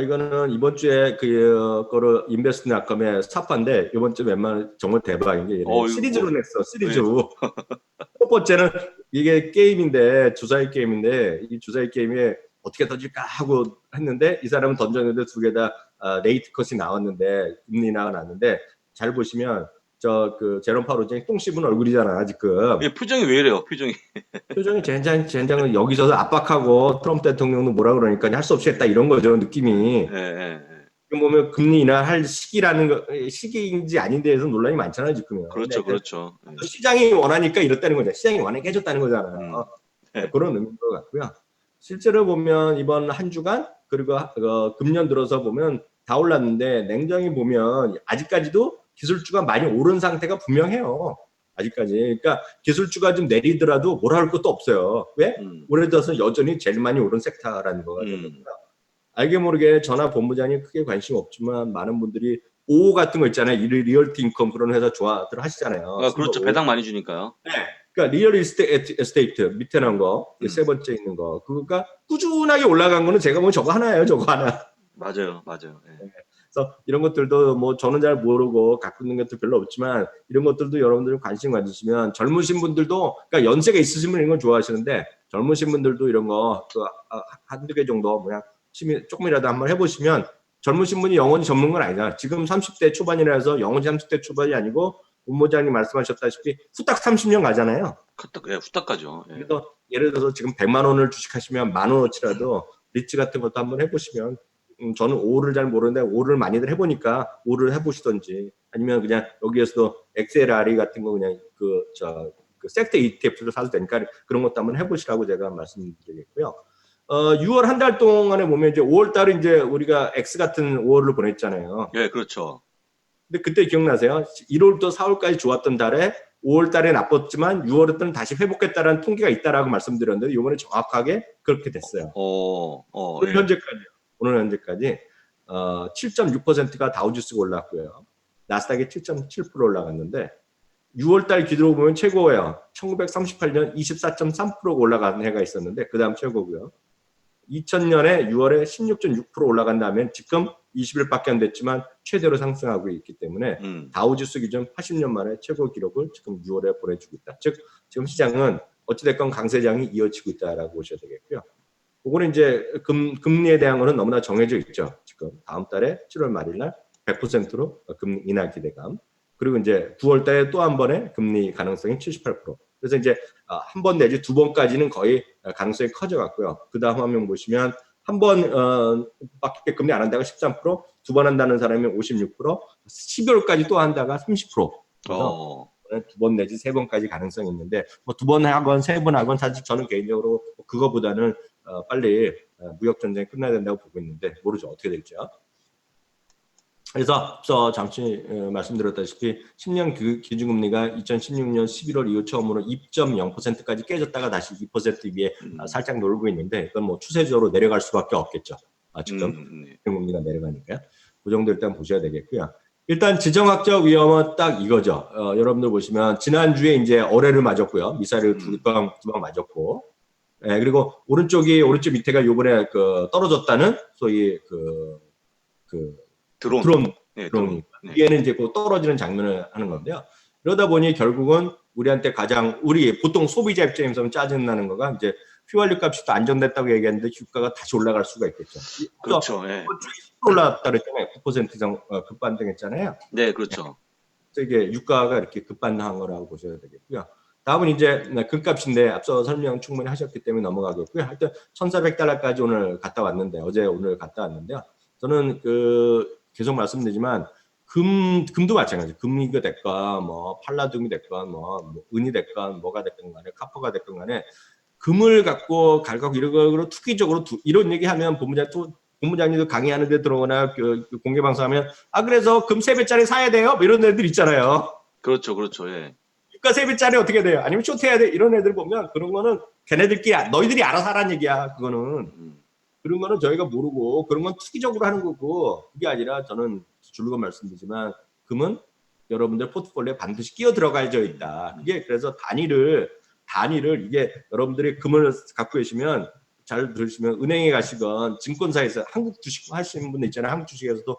이거는 이번 주에 거를 인베스트닷컴의 스타파인데 이번 주 웬만한 정말 대박인 게 시리즈로 냈어. 시리즈로. 첫 번째는 이게 게임인데 주사위 게임인데 이 주사위 게임에 어떻게 던질까 하고 했는데 이 사람은 던졌는데 두 개 다 레이트 컷이 나왔는데 금리 인하가 났는데 잘 보시면 그 제롬 파우젤이 똥 씹은 얼굴이잖아 지금. 예, 표정이 왜 이래요? 표정이 젠장을 여기서 압박하고 트럼프 대통령도 뭐라 그러니까 할 수 없이 했다 이런 거죠 느낌이. 예. 지금 보면 금리 인하할 시기인지 아닌데에서 논란이 많잖아요 지금요. 그렇죠. 시장이 원하니까 이렇다는 거잖아. 시장이 원하니까 해줬다는 거잖아요. 그런 의미인 것 같고요. 실제로 보면 이번 한 주간 그리고 금년 들어서 보면 다 올랐는데 냉정히 보면 아직까지도 기술주가 많이 오른 상태가 분명해요. 아직까지. 그러니까 기술주가 좀 내리더라도 뭐라 할 것도 없어요. 왜? 올해 들어서 여전히 제일 많이 오른 섹터라는 거가 되거든요. 알게 모르게 전화 본부장이 크게 관심 없지만 많은 분들이 오 같은 거 있잖아요. 리얼티 인컴 그런 회사 좋아들 하시잖아요. 그렇죠. 배당 많이 주니까요. 네. 그러니까 리얼 에스테이트 밑에 나온 거, 세 번째 있는 거, 그거가 꾸준하게 올라간 거는 제가 보면 저거 하나예요. 저거 하나. 맞아요. 네. 그래서 이런 것들도 뭐 저는 잘 모르고 갖고 있는 것도 별로 없지만 이런 것들도 여러분들 관심 가지시면 젊으신 분들도 그러니까 연세가 있으신 분 이런 걸 좋아하시는데 젊으신 분들도 이런 거 한두 개 정도 그냥 조금이라도 한번 해보시면 젊으신 분이 영원히 접는 건 아니잖아. 지금 30대 초반이라 해서 영원히 30대 초반이 아니고 본부장님 말씀하셨다시피 후딱 30년 가잖아요. 예, 후딱 가죠. 예. 그래서 예를 들어서 지금 100만 원을 주식하시면 10,000원어치라도 리츠 같은 것도 한번 해보시면 저는 5를 잘 모르는데 5를 많이들 해보니까 5를 해보시던지 아니면 그냥 여기에서도 XLRE 같은 거 그냥 그 섹터 ETF를 사도 되니까 그런 것도 한번 해보시라고 제가 말씀드리겠고요. 6월 한 달 동안에 보면 이제 5월 달에 이제 우리가 X 같은 5월을 보냈잖아요. 예, 그렇죠. 근데 그때 기억나세요? 1월부터 4월까지 좋았던 달에 5월 달에 나빴지만 6월에는 다시 회복했다라는 통계가 있다라고 말씀드렸는데 이번에 정확하게 그렇게 됐어요. 오늘 예. 현재까지 7.6%가 다우지수가 올랐고요. 나스닥이 7.7% 올라갔는데 6월 달 기준으로 보면 최고예요. 1938년 24.3%가 올라간 해가 있었는데 그 다음 최고고요. 2000년에 6월에 16.6% 올라간 다음에 지금 20일밖에 안 됐지만 최대로 상승하고 있기 때문에 다우지수 기준 80년 만에 최고 기록을 지금 6월에 보내주고 있다. 즉 지금 시장은 어찌됐건 강세장이 이어지고 있다라고 보셔야 되겠고요. 그거는 이제 금리에 대한 거는 너무나 정해져 있죠. 지금 다음 달에 7월 말일 날 100%로 금리 인하 기대감. 그리고 이제 9월 달에 또 한 번의 금리 가능성이 78%. 그래서 이제 한 번 내지 두 번까지는 거의 가능성이 커져갔고요. 그 다음 화면 보시면 한 번밖에 금리 안 한다가 13%, 두 번 한다는 사람이 56%, 12월까지 또 한다가 30%. 그래서 두 번 내지 세 번까지 가능성이 있는데 뭐 두 번 하건 세 번 하건 사실 저는 개인적으로 그거보다는 빨리 무역 전쟁이 끝나야 된다고 보고 있는데 모르죠. 어떻게 될지요. 그래서 앞서 잠시 말씀드렸다시피 10년 기준금리가 2016년 11월 이후 처음으로 2.0%까지 깨졌다가 다시 2% 위에 살짝 놀고 있는데 이건 뭐 추세적으로 내려갈 수밖에 없겠죠. 지금 기준금리가 내려가니까요. 그 정도 일단 보셔야 되겠고요. 일단 지정학적 위험은 딱 이거죠. 여러분들 보시면 지난주에 이제 어뢰를 맞았고요. 미사일을 두 방 맞았고, 그리고 오른쪽 밑에가 요번에 떨어졌다는 소위 드론. 위에는 이제 그 떨어지는 장면을 하는 건데요. 그러다 보니 결국은 우리한테 우리 보통 소비자 입장에서는 짜증나는 거가 이제 휘발유 값이 또 안정됐다고 얘기했는데 주가가 다시 올라갈 수가 있겠죠. 그렇죠. 예. 올라갔다 그랬잖아요. 9% 이상 급반등했잖아요. 네, 그렇죠. 그래서 이게 유가가 이렇게 급반등한 거라고 보셔야 되겠고요. 다음은 이제 금값인데 앞서 설명 충분히 하셨기 때문에 넘어가겠고요. 하여튼 1,400달러까지 오늘 갔다 왔는데요. 저는 계속 말씀드리지만 금도 마찬가지. 금이가 됐건 뭐 팔라듐이 됐건 뭐 은이 됐건 뭐가 됐건 간에 카퍼가 됐건 간에 금을 갖고 갈각 이런 투기적으로 이런 얘기하면 본부장님도 강의하는데 들어오거나 공개 방송하면 그래서 금 3배짜리 사야 돼요? 뭐 이런 애들 있잖아요. 그렇죠. 예. 유가 3배짜리 어떻게 돼요? 아니면 쇼트해야 돼? 이런 애들 보면 그런 거는 걔네들끼리 너희들이 알아서 하라는 얘기야. 그거는. 그런 거는 저희가 모르고 그런 건 투기적으로 하는 거고 그게 아니라 저는 줄거 말씀드리지만 금은 여러분들 포트폴리오에 반드시 끼어 들어가져 있다. 이게 그래서 단위를 이게 여러분들이 금을 갖고 계시면 잘 들으시면 은행에 가시건 증권사에서 한국 주식 하시는 분들 있잖아요. 한국 주식에서도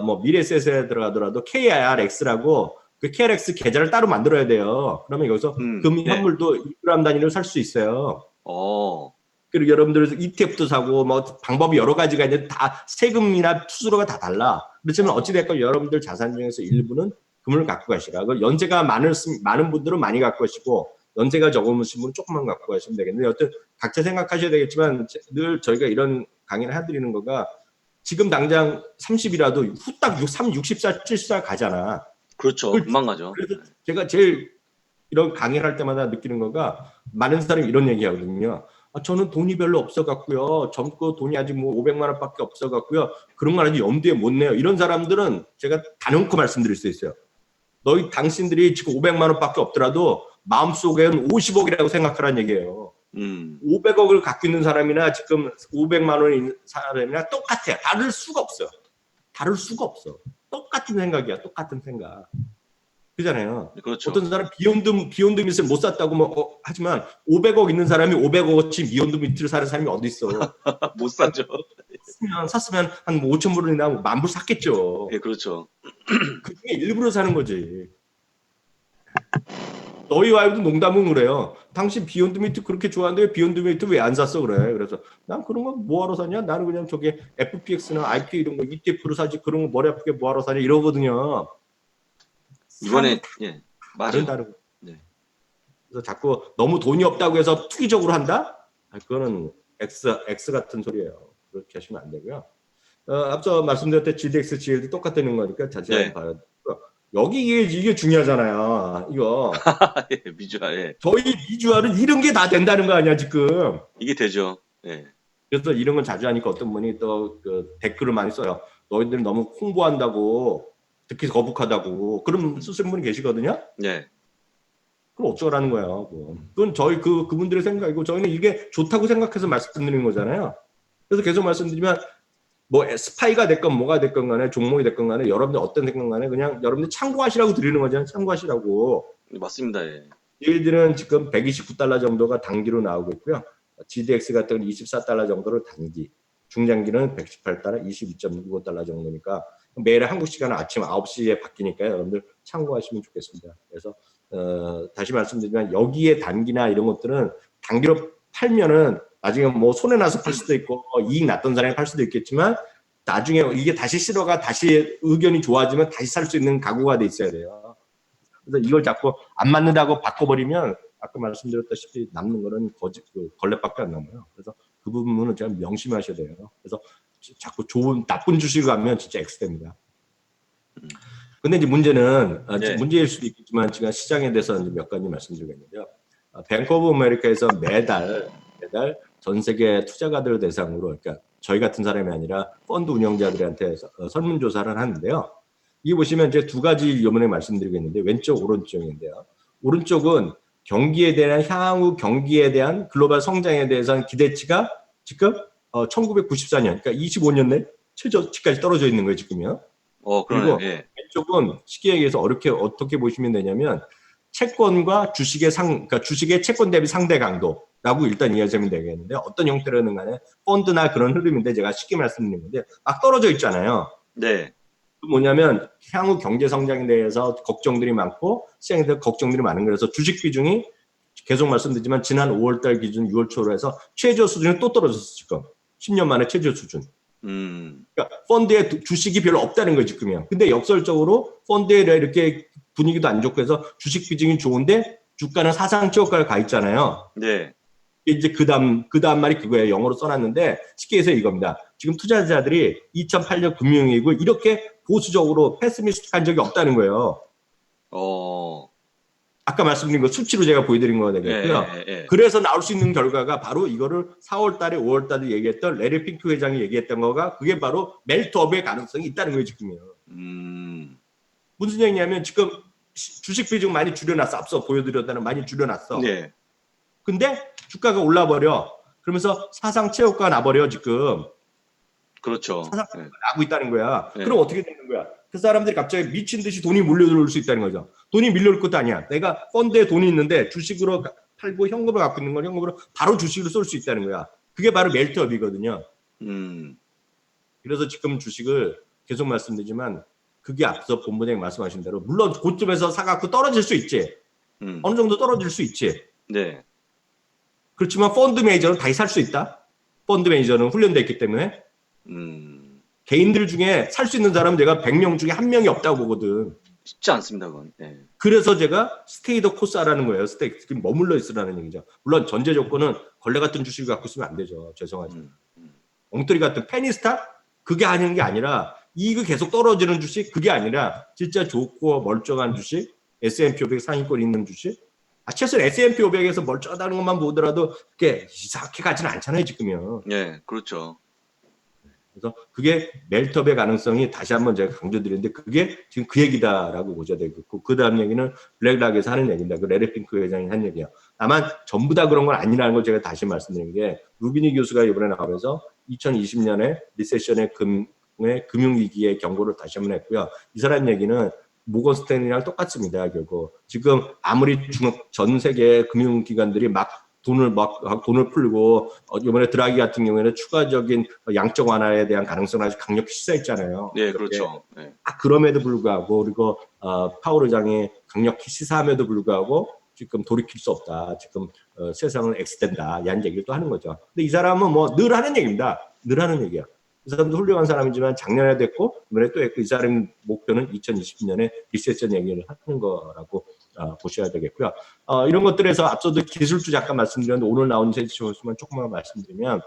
뭐 미래에셋에 들어가더라도 KRX라고 그 KRX 계좌를 따로 만들어야 돼요. 그러면 여기서 금 현물도 1g 단위로 살 수 있어요. 그리고 여러분들 ETF도 사고 뭐 방법이 여러 가지가 있는데 다 세금이나 투자로가 다 달라. 그렇지만 어찌됐건 여러분들 자산 중에서 일부는 금을 갖고 가시라. 연세가 많은 분들은 많이 갖고 가시고 연세가 적으신 분은 조금만 갖고 가시면 되겠는데 여튼 각자 생각하셔야 되겠지만 늘 저희가 이런 강의를 해드리는 거가 지금 당장 30이라도 후딱 60살, 70살 가잖아. 그렇죠. 금방 가죠. 그래서 제가 제일 이런 강의를 할 때마다 느끼는 거가 많은 사람이 이런 얘기하거든요. 저는 돈이 별로 없어갖고요. 젊고 돈이 아직 뭐 500만 원밖에 없어갖고요. 그런 걸 아직 염두에 못 내요. 이런 사람들은 제가 단언코 말씀드릴 수 있어요. 당신들이 지금 500만 원밖에 없더라도 마음속에는 50억이라고 생각하라는 얘기예요. 500억을 갖고 있는 사람이나 지금 500만 원인 사람이나 똑같아요. 다를 수가 없어. 똑같은 생각이야. 똑같은 생각. 그잖아요. 그렇죠. 어떤 사람 비욘드 밑을 못 샀다고 하지만 500억 있는 사람이 500억어치 비욘드 밑을 사는 사람이 어디 있어? 못 사죠. 샀으면 한 5천 불이나 10,000불 샀겠죠. 예, 그렇죠. 그 중에 일부러 사는 거지. 너희 와이프도 농담은 그래요. 당신 비욘드 미트 그렇게 좋아하는데 비욘드 미트 왜 안 샀어 그래. 그래서 난 그런 거 뭐하러 사냐? 나는 그냥 저게 FPX나 IP 이런 거 ETF로 사지 그런 거 머리 아프게 뭐하러 사냐 이러거든요. 이번에 예 맞아요. 다르고. 네. 그래서 자꾸 너무 돈이 없다고 해서 투기적으로 한다? 그거는 X 같은 소리예요. 그렇게 하시면 안 되고요. 앞서 말씀드렸던 GDX, GLD 똑같다는 거니까 자세히 네. 한번 봐요. 여기 이게 중요하잖아요. 이거 예, 미주알 예. 저희 미주알은 이런 게 다 된다는 거 아니야 지금. 이게 되죠. 예. 그래서 이런 건 자주 하니까 어떤 분이 또 그 댓글을 많이 써요. 너희들은 너무 홍보한다고, 듣기 거북하다고. 그럼 쓰시는 분이 계시거든요. 네. 그럼 어쩌라는 거야. 뭐. 그건 저희 그분들의 생각이고 저희는 이게 좋다고 생각해서 말씀드리는 거잖아요. 그래서 계속 말씀드리면 뭐 스파이가 됐건 뭐가 됐건 간에 종목이 됐건 간에 여러분들 어떤 생각 간에 그냥 여러분들 참고하시라고 드리는 거잖아요. 참고하시라고. 맞습니다. 예. 얘들은 지금 129달러 정도가 단기로 나오고 있고요. GDX 같은 건 24달러 정도를 단기. 중장기는 118달러, 22.65달러 정도니까 매일 한국 시간은 아침 9시에 바뀌니까요. 여러분들 참고하시면 좋겠습니다. 그래서 다시 말씀드리면 여기에 단기나 이런 것들은 단기로 팔면은 나중에 뭐 손해 나서 팔 수도 있고 이익 났던 사람이 팔 수도 있겠지만 나중에 이게 다시 실어가 다시 의견이 좋아지면 다시 살 수 있는 각오가 돼 있어야 돼요. 그래서 이걸 자꾸 안 맞는다고 바꿔버리면 아까 말씀드렸다시피 남는 거는 걸레밖에 안 남아요. 그래서 그 부분은 제가 명심하셔야 돼요. 그래서 자꾸 나쁜 주식을 하면 진짜 X됩니다. 근데 이제 문제는 네. 문제일 수도 있겠지만 제가 시장에 대해서 몇 가지 말씀드리겠는데요. 뱅크 오브 아메리카에서 매달 전 세계 투자가들 대상으로, 그러니까 저희 같은 사람이 아니라 펀드 운영자들한테 설문조사를 하는데요. 이 보시면 이제 두 가지 이번에 말씀드리겠는데 왼쪽 오른쪽인데요. 오른쪽은 경기에 대한 향후 경기에 대한 글로벌 성장에 대해서는 기대치가 지금 1994년, 그러니까 25년 내 최저치까지 떨어져 있는 거예요 지금요. 그러네요. 그리고 예. 왼쪽은 쉽게 얘기해서 어떻게 보시면 되냐면 채권과 주식의 그러니까 주식의 채권 대비 상대 강도라고 일단 이해하시면 되겠는데 어떤 형태로는 간에 펀드나 그런 흐름인데 제가 쉽게 말씀드린 건데 막 떨어져 있잖아요. 네. 뭐냐면 향후 경제 성장에 대해서 걱정들이 많고 시장에 대해서 걱정들이 많은 거라서 주식 비중이 계속 말씀드리지만 지난 5월달 기준 6월 초로 해서 최저 수준이 또 떨어졌어 지금 10년 만에 최저 수준. 그러니까 펀드에 주식이 별로 없다는 거예요 지금이요. 근데 역설적으로 펀드에 이렇게 분위기도 안 좋고 해서 주식 비중이 좋은데 주가는 사상 최고가에 가 있잖아요. 네. 이제 그 다음 말이 그거예요. 영어로 써놨는데 쉽게 해서 이겁니다. 지금 투자자들이 2008년 금융위기고 이렇게 보수적으로 패스미스틱한 적이 없다는 거예요. 아까 말씀드린 거 수치로 제가 보여드린 거가 되겠고요. 예. 그래서 나올 수 있는 결과가 바로 이거를 4월 달에 5월 달에 얘기했던 레리 핑크 회장이 얘기했던 거가 그게 바로 멜트업의 가능성이 있다는 거예요 지금요. 무슨 얘기냐면 지금 주식 비중 많이 줄여놨어. 앞서 보여드렸다는 많이 줄여놨어. 네. 근데 주가가 올라버려. 그러면서 사상 최고가 나버려 지금. 그렇죠. 사상 최고가 나고 있다는 거야. 네. 그럼 어떻게 되는 거야? 그 사람들이 갑자기 미친 듯이 돈이 몰려들 수 있다는 거죠. 돈이 밀려올 것도 아니야. 내가 펀드에 돈이 있는데 주식으로 팔고 현금을 갖고 있는 걸 현금으로 바로 주식으로 쏠 수 있다는 거야. 그게 바로 멜트업이거든요. 그래서 지금 주식을 계속 말씀드리지만 그게 앞서 본부장님 말씀하신 대로 물론 고점에서 사갖고 떨어질 수 있지. 어느 정도 떨어질 수 있지. 네. 그렇지만 펀드 매니저는 다시 살 수 있다. 펀드 매니저는 훈련돼 있기 때문에. 개인들 중에 살 수 있는 사람은 제가 100명 중에 한 명이 없다고 보거든. 쉽지 않습니다, 그건. 네. 그래서 제가 스테이 더 코스하라는 거예요. 지금 머물러 있으라는 얘기죠. 물론 전제 조건은 걸레 같은 주식을 갖고 있으면 안 되죠. 죄송하지만. 엉터리 같은 페니스타? 그게 아닌 게 아니라 이익이 계속 떨어지는 주식? 그게 아니라 진짜 좋고 멀쩡한 주식? S&P 500 상위권에 있는 주식? 최소한 S&P 500에서 멀쩡하다는 것만 보더라도 그게 이상하게 가지는 않잖아요, 지금요. 네, 그렇죠. 그래서 그게 멜트업의 가능성이 다시 한번 제가 강조드리는데 그게 지금 그 얘기다라고 보셔야 되겠고 그 다음 얘기는 블랙락에서 하는 얘기입니다. 그 레리 핑크 회장이 한 얘기야. 다만 전부 다 그런 건 아니라는 걸 제가 다시 말씀드린 게 루비니 교수가 이번에 나오면서 2020년에 리세션의 금융위기의 경고를 다시 한번 했고요. 이 사람 얘기는 모건 스탠리랑 똑같습니다. 결국 지금 아무리 전 세계 금융기관들이 돈을 풀고 이번에 드라기 같은 경우에는 추가적인 양적 완화에 대한 가능성을 아주 강력히 시사했잖아요. 네, 그렇죠. 네. 그럼에도 불구하고 그리고 파월 의장이 강력히 시사함에도 불구하고 지금 돌이킬 수 없다. 지금 세상은 X된다. 이런 얘기를 또 하는 거죠. 근데 이 사람은 뭐 늘 하는 얘기입니다. 늘 하는 얘기야. 이 사람도 훌륭한 사람이지만 작년에 됐고 이번에 또 했고 이 사람 목표는 2020년에 리세션 얘기를 하는 거라고 보셔야 되겠고요. 이런 것들에서 앞서도 기술주 잠깐 말씀드렸는데 오늘 나온 제시처만 조금만 말씀드리면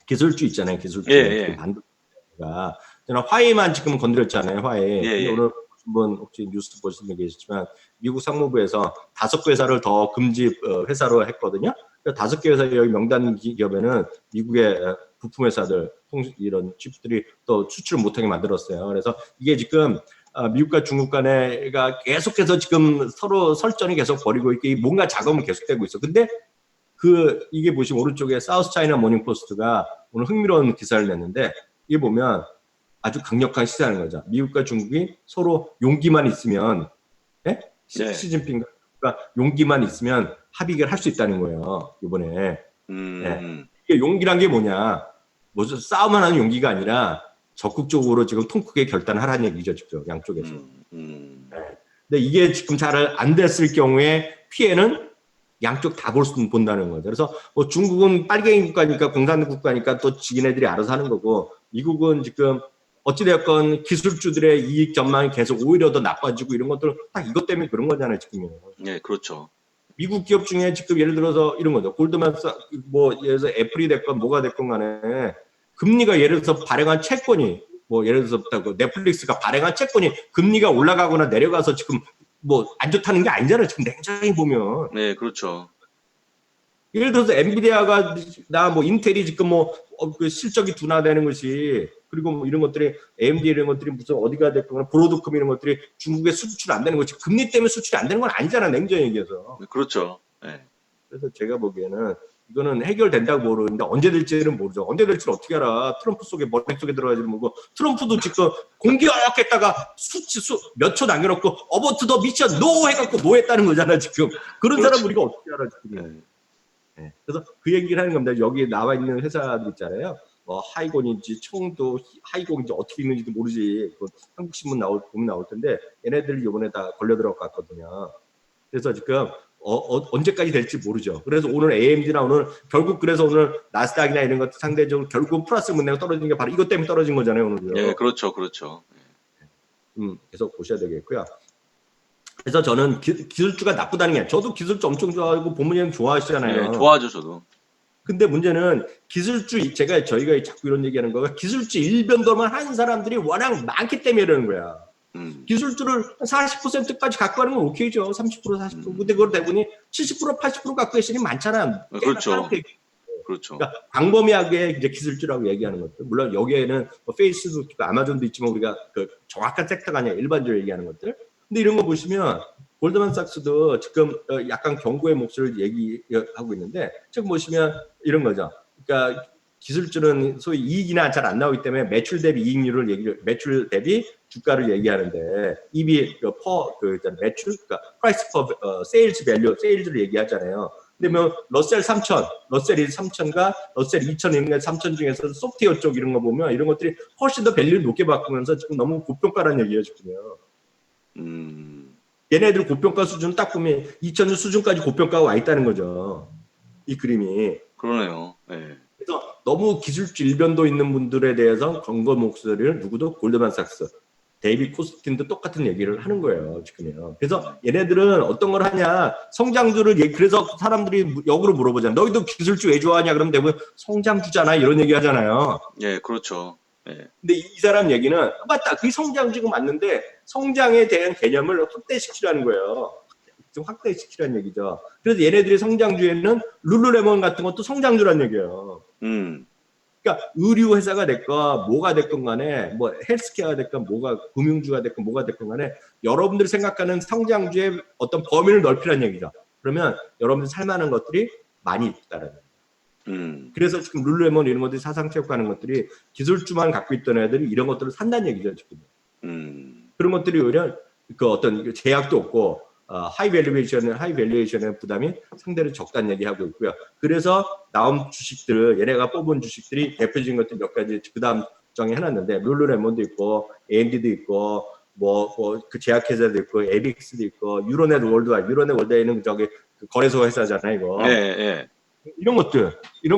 기술주 있잖아요. 기술주. 예. 반도체가 저는 화웨이만 지금 건드렸잖아요. 화웨이. 예. 근데 오늘 한번 혹시 뉴스 보신 분 계시지만 미국 상무부에서 5개 회사를 더 금지 회사로 했거든요. 5개 회사 여기 명단 기업에는 미국의 부품 회사들 이런 칩들이 또 수출 못하게 만들었어요. 그래서 이게 지금 미국과 중국 간에가 계속해서 지금 서로 설전이 계속 벌이고 있게 뭔가 작업은 계속되고 있어. 근데 이게 보시면 오른쪽에 사우스 차이나 모닝 포스트가 오늘 흥미로운 기사를 냈는데 이게 보면 아주 강력한 시사하는 거죠. 미국과 중국이 서로 용기만 있으면, 예? 시진핑과 용기만 있으면 합의를 할 수 있다는 거예요. 이번에. 예. 이게 용기란 게 뭐냐? 무슨 싸움만 하는 용기가 아니라 적극적으로 지금 통 크게 결단하라는 얘기죠, 직접 양쪽에서. 예. 근데 이게 지금 잘 안 됐을 경우에 피해는 양쪽 다 본다는 거죠. 그래서 뭐 중국은 빨갱이 국가니까 공산 국가니까 또 지네들이 알아서 하는 거고 미국은 지금 어찌되었건 기술주들의 이익 전망이 계속 오히려 더 나빠지고 이런 것들은 딱 이것 때문에 그런 거잖아요, 지금요. 네, 그렇죠. 미국 기업 중에 지금 예를 들어서 이런 거죠. 골드만삭, 뭐 예를 들어서 애플이 됐건 뭐가 됐건 간에 금리가 예를 들어서 발행한 채권이 뭐 예를 들어서 넷플릭스가 발행한 채권이 금리가 올라가거나 내려가서 지금 뭐 안 좋다는 게 아니잖아요. 지금 냉정히 보면. 네, 그렇죠. 예를 들어서 엔비디아가 뭐 인텔이 지금 그 실적이 둔화되는 것이 그리고 뭐 이런 것들이 AMD 이런 것들이 무슨 어디가 됐거나 브로드컴 이런 것들이 중국에 수출 안 되는 것이 금리 때문에 수출이 안 되는 건 아니잖아. 냉정히 얘기해서. 네, 그렇죠. 네. 그래서 제가 보기에는 이거는 해결된다고 모르는데 언제 될지는 모르죠. 언제 될지는 어떻게 알아. 트럼프 속에 머릿속에 들어가지는 모르고 트럼프도 지금 공격했다가 몇 초 남겨놓고 어버트 더 미션 노 해갖고 노 했다는 거잖아 지금. 그런 그렇죠. 사람 우리가 어떻게 알아 지금. 네. 그래서 그 얘기를 하는 겁니다. 여기 나와 있는 회사들 있잖아요. 뭐 하이곤인지 청도 하이곤인지 어떻게 있는지도 모르지. 한국 신문 보면 나올 텐데 얘네들 이번에 다 걸려 들어갔거든요. 그래서 지금 언제까지 될지 모르죠. 그래서 오늘 AMD나 오늘 결국 그래서 오늘 나스닥이나 이런 것들 상대적으로 결국 플러스 문제가 떨어진 게 바로 이것 때문에 떨어진 거잖아요, 오늘요. 네, 그렇죠. 계속 보셔야 되겠고요. 그래서 저는 기술주가 나쁘다는 게 아니라 저도 기술주 엄청 좋아하고 본문님 좋아하시잖아요. 네, 좋아하죠, 저도. 근데 문제는 기술주 저희가 자꾸 이런 얘기하는 거가 기술주 일변도만 하는 사람들이 워낙 많기 때문에 이러는 거야. 기술주를 40%까지 갖고 가는 건 오케이죠. 30%, 40%. 근데 그걸 대부분이 70%, 80% 갖고 계시니 많잖아. 그렇죠. 그렇죠. 그러니까 광범위하게 이제 기술주라고 얘기하는 것들. 물론 여기에는 뭐 페이스북, 아마존도 있지만 우리가 그 정확한 섹터가 아니라 일반적으로 얘기하는 것들. 근데 이런 거 보시면 골드만삭스도 지금 약간 경고의 목소리를 얘기하고 있는데 지금 보시면 이런 거죠. 그러니까 기술주는 소위 이익이나 잘 안 나오기 때문에 매출 대비 이익률을 매출 대비 주가를 얘기하는데 EB 매출, 그러니까 price per sales value, sales를 얘기하잖아요. 근데 뭐 러셀 3000, 러셀이 3000과 러셀 2000인가 3000 중에서 소프트웨어 쪽 이런 거 보면 이런 것들이 훨씬 더 밸류를 높게 바꾸면서 지금 너무 고평가라는 얘기예요, 지금요. 얘네들 고평가 수준 딱 보면 2000년 수준까지 고평가가 와 있다는 거죠. 이 그림이. 그러네요. 네. 그래서 너무 기술주 일변도 있는 분들에 대해서 경고 목소리를 누구도 골드만삭스, 데이비 코스틴도 똑같은 얘기를 하는 거예요, 지금요. 그래서 얘네들은 어떤 걸 하냐, 성장주를 그래서 사람들이 역으로 물어보잖아요. 너희도 기술주 왜 좋아하냐? 그러면 대부분 성장주잖아 이런 얘기 하잖아요. 예, 그렇죠. 예. 근데 이 사람 얘기는 맞다, 그게 성장주가 맞는데 성장에 대한 개념을 확대시키라는 거예요. 좀 확대시키라는 얘기죠. 그래서 얘네들이 성장주에는 룰루레몬 같은 것도 성장주란 얘기예요. 그러니까 의류 회사가 됐건 뭐가 됐건 간에 뭐 헬스케어가 됐건 뭐가 금융주가 됐건 뭐가 됐건 간에 여러분들이 생각하는 성장주의 어떤 범위를 넓히라는 얘기죠. 그러면 여러분들 살만한 것들이 많이 있다라는 거예요. 그래서 지금 룰루레몬 이런 것들이 사상체육하는 것들이 기술주만 갖고 있던 애들이 이런 것들을 산다는 얘기죠, 지금. 그런 것들이 오히려 그 어떤 제약도 없고 하이 밸류에이션의 부담이 상대로 적다는 얘기하고 있고요. 그래서 나온 주식들을 얘네가 뽑은 주식들이 대표적인 것들 몇 가지 그다음 정해놨는데 룰루레몬도 있고 AMD도 있고 그 제약회사도 있고 에빅스도 있고 유로넷 월드와이드는 저기 그 거래소 회사잖아요, 이거. 네. 이런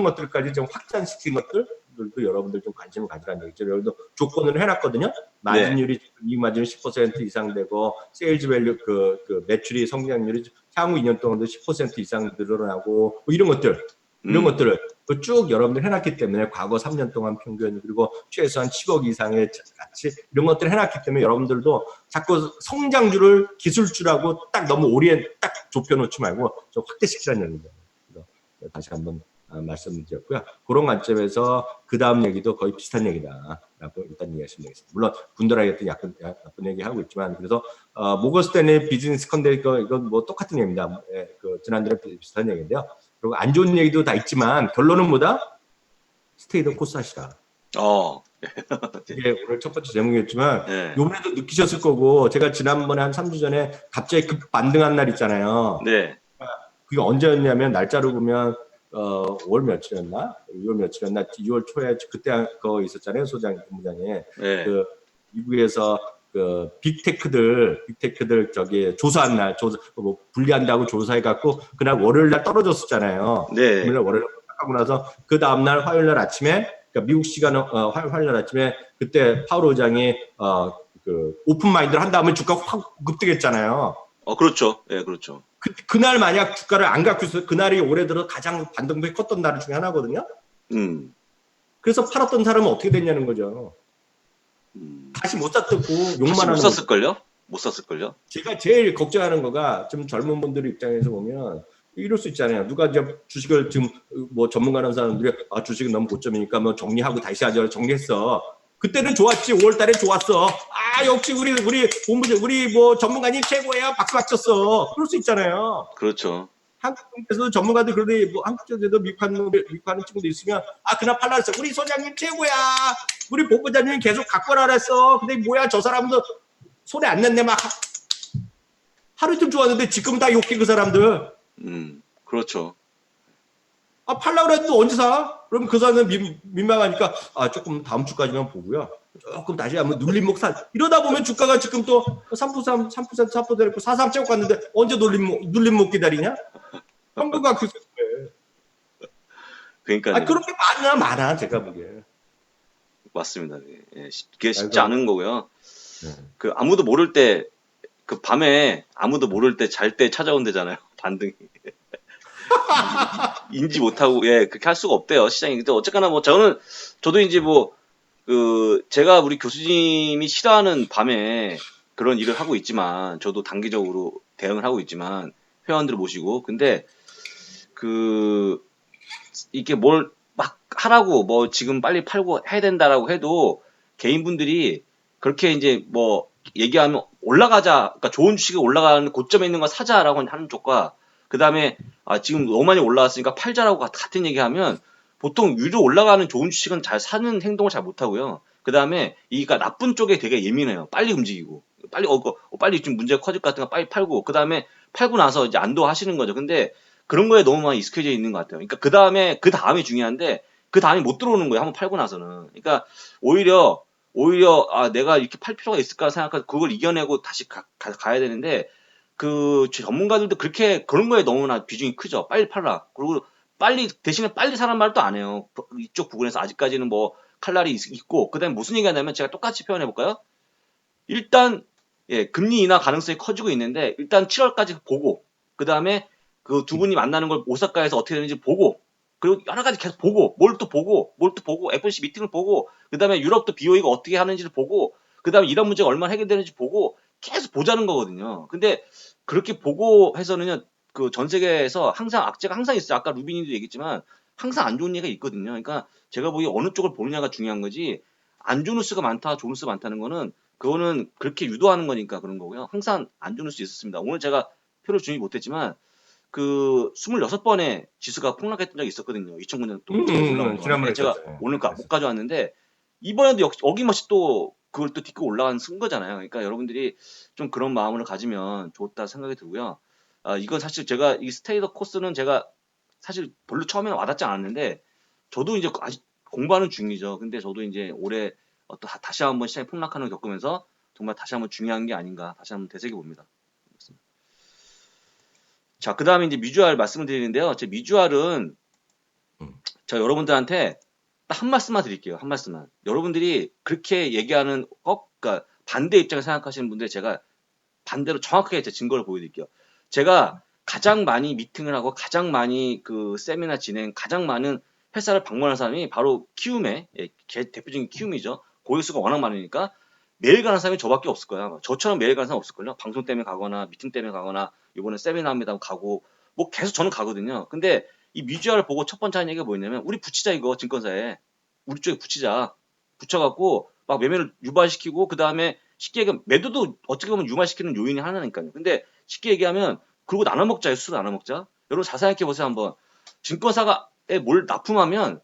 것들까지 좀 확장시킨 것들 투자자들도 여러분들 좀 관심을 가지라는 얘기죠. 여기도 조건을 해놨거든요. 네. 마진율이 이익 마진이 10% 이상 되고 세일즈 밸류 그 매출이 성장률이 향후 2년 동안도 10% 이상 늘어나고 뭐 이런 것들을 쭉 여러분들 해놨기 때문에 과거 3년 동안 평균 그리고 최소한 10억 이상의 가치 이런 것들을 해놨기 때문에 여러분들도 자꾸 성장주를 기술주라고 딱 너무 딱 좁혀놓지 말고 좀 확대시키라는 얘기입니다. 그래서 다시 한번 말씀드렸고요. 그런 관점에서 그 다음 얘기도 거의 비슷한 얘기다라고 일단 이해하시면 되겠습니다. 물론 군더라기 같은 나쁜 얘기 하고 있지만 그래서 모건 스탠리 비즈니스 컨대 이건 뭐 똑같은 얘기입니다. 예, 그 지난주에 비슷한 얘기인데요. 그리고 안 좋은 얘기도 다 있지만 결론은 뭐다? 스테이드 코스 하시라. 이게 오늘 첫 번째 제목이었지만 네. 요번에도 느끼셨을 거고 제가 지난번에 한 3주 전에 갑자기 급 반등한 날 있잖아요. 네. 그게 언제였냐면 날짜로 보면 5월 며칠이었나? 6월 며칠이었나? 6월 초에 그때 그거 있었잖아요. 본부장이. 네. 그 미국에서 그 빅테크들 저기 조사한 날 뭐 분리한다고 조사해 갖고 그날 월요일 날 떨어졌었잖아요. 네. 월요일 하고 나서 그 다음 날 화요일 날 아침에 그러니까 미국 시간 화요일 날 아침에 그때 파월 의장이 그 오픈 마인드를 한 다음에 주가 확 급등했잖아요. 그렇죠. 예, 네, 그렇죠. 그날 만약 주가를 안 갖고 있어요. 그날이 올해 들어 가장 반등폭이 컸던 날 중에 하나거든요. 그래서 팔았던 사람은 어떻게 됐냐는 거죠. 다시 못 샀고 욕만 하는 못 샀을걸요? 못 샀을걸요? 제가 제일 걱정하는 거가 좀 젊은 분들 입장에서 보면 이럴 수 있잖아요. 누가 이제 주식을 지금 뭐 전문가라는 사람들이 주식은 너무 고점이니까 뭐 정리하고 다시 하죠. 정리했어. 그때는 좋았지. 5월 달에 좋았어. 역시 우리 본부장 우리 뭐 전문가님 최고예요. 박수 맞췄어. 그럴 수 있잖아요. 그렇죠. 한국에서도 전문가들 그런데 뭐 한국 쪽에도 미국하는 친구도 있으면 그날 팔라 그랬어. 우리 소장님 최고야. 우리 본부장님 계속 갖고 오라 그랬어. 근데 뭐야 저 사람도 손에 안 냈네 막 하루 좀 좋았는데 지금 다 욕해 그 사람들. 그렇죠. 팔라 그랬는데 언제 사? 그럼 그 사람은 민망하니까 조금 다음 주까지만 보고요. 조금 다시 한번 눌림목 사. 이러다 보면 주가가 지금 또 3% 4% 되고 4.3 찍고 갔는데 언제 눌림목 기다리냐? 한국가 그러니까 그렇게 많아 제가 보기에. 맞습니다. 예, 그게 쉽지 않은 거고요. 그 아무도 모를 때 그 밤에 아무도 모를 때 잘 때 찾아온대잖아요. 반등이. 인지 못하고 그렇게 할 수가 없대요 시장이. 근데 어쨌거나 뭐 저도 이제 뭐 제가 우리 교수님이 싫어하는 밤에 그런 일을 하고 있지만 저도 단기적으로 대응을 하고 있지만 회원들을 모시고 근데 이게 뭘 막 하라고 뭐 지금 빨리 팔고 해야 된다라고 해도 개인분들이 그렇게 이제 뭐 얘기하면 올라가자, 그러니까 좋은 주식이 올라가는 고점에 있는 거 사자라고 하는 쪽과 그 다음에 지금 너무 많이 올라왔으니까 팔자라고 같은 얘기하면 보통 위로 올라가는 좋은 주식은 잘 사는 행동을 잘 못하고요. 그 다음에 그러니까 나쁜 쪽에 되게 예민해요. 빨리 움직이고 빨리 빨리 좀 문제가 커질 것 같은 거 빨리 팔고 그 다음에 팔고 나서 이제 안도하시는 거죠. 근데 그런 거에 너무 많이 익숙해져 있는 것 같아요. 그러니까 그 다음이 중요한데 그 다음이 못 들어오는 거예요. 한번 팔고 나서는. 그러니까 오히려 내가 이렇게 팔 필요가 있을까 생각하고 그걸 이겨내고 다시 가야 되는데 그 전문가들도 그런 거에 너무나 비중이 크죠. 빨리 팔라. 그리고 대신에 빨리 사란 말도 안 해요. 이쪽 부분에서 아직까지는 뭐 칼날이 있고 그다음에 무슨 얘기가 나면 제가 똑같이 표현해 볼까요? 일단 금리 인하 가능성이 커지고 있는데 일단 7월까지 보고 그다음에 그 두 분이 만나는 걸 오사카에서 어떻게 되는지 보고 그리고 여러 가지 계속 보고 뭘 또 보고 FOMC 미팅을 보고 그다음에 유럽도 BOE가 어떻게 하는지를 보고 그다음에 이런 문제가 얼마나 해결되는지 보고 계속 보자는 거거든요. 근데 그렇게 보고 해서는요. 그 전 세계에서 항상 악재가 항상 있어요. 아까 루비님도 얘기했지만 항상 안 좋은 얘기가 있거든요. 그러니까 제가 보기에 어느 쪽을 보느냐가 중요한 거지 안 좋은 뉴스가 많다, 좋은 뉴스가 많다는 거는 그거는 그렇게 유도하는 거니까 그런 거고요. 항상 안 좋은 뉴스 있었습니다. 오늘 제가 표를 준비 못했지만 그 26번의 지수가 폭락했던 적이 있었거든요. 2009년 또 올라온 동안에. 지난번에 제가 오늘 못 가져왔는데 이번에도 어김없이 또 그걸 또 딛고 올라간 쓴 거잖아요. 그러니까 여러분들이 좀 그런 마음을 가지면 좋다 생각이 들고요. 이건 사실 제가 이 스테이더 코스는 제가 사실 별로 처음에는 와닿지 않았는데 저도 이제 아직 공부하는 중이죠. 근데 저도 이제 올해 다시 한번 시장이 폭락하는 걸 겪으면서 정말 다시 한번 중요한 게 아닌가 다시 한번 되새겨 봅니다. 자, 그 다음에 이제 미주알 말씀을 드리는데요. 제 미주알은 저 여러분들한테 한 말씀만 드릴게요. 한 말씀만. 여러분들이 그렇게 얘기하는 그러니까 반대 입장에 생각하시는 분들 제가 반대로 정확하게 제 증거를 보여드릴게요. 제가 가장 많이 미팅을 하고 가장 많이 그 세미나 진행, 가장 많은 회사를 방문한 사람이 바로 키움의 대표적인 키움이죠. 고객수가 워낙 많으니까 매일 가는 사람이 저밖에 없을 거야. 저처럼 매일 가는 사람 없을걸요. 방송 때문에 가거나 미팅 때문에 가거나 이번에 세미나입니다 가고 뭐 계속 저는 가거든요. 근데 이 뮤지아를 보고 첫 번째 하는 얘기가 뭐였냐면 우리 붙이자 이거 증권사에 우리 쪽에 붙이자 붙여갖고 막 매매를 유발시키고 그 다음에 쉽게 얘기하면 매도도 어떻게 보면 유발시키는 요인이 하나니까요. 근데 쉽게 얘기하면 그리고 나눠 먹자요. 수로 나눠 먹자. 여러분 잘 생각해 보세요 한번. 증권사가에 뭘 납품하면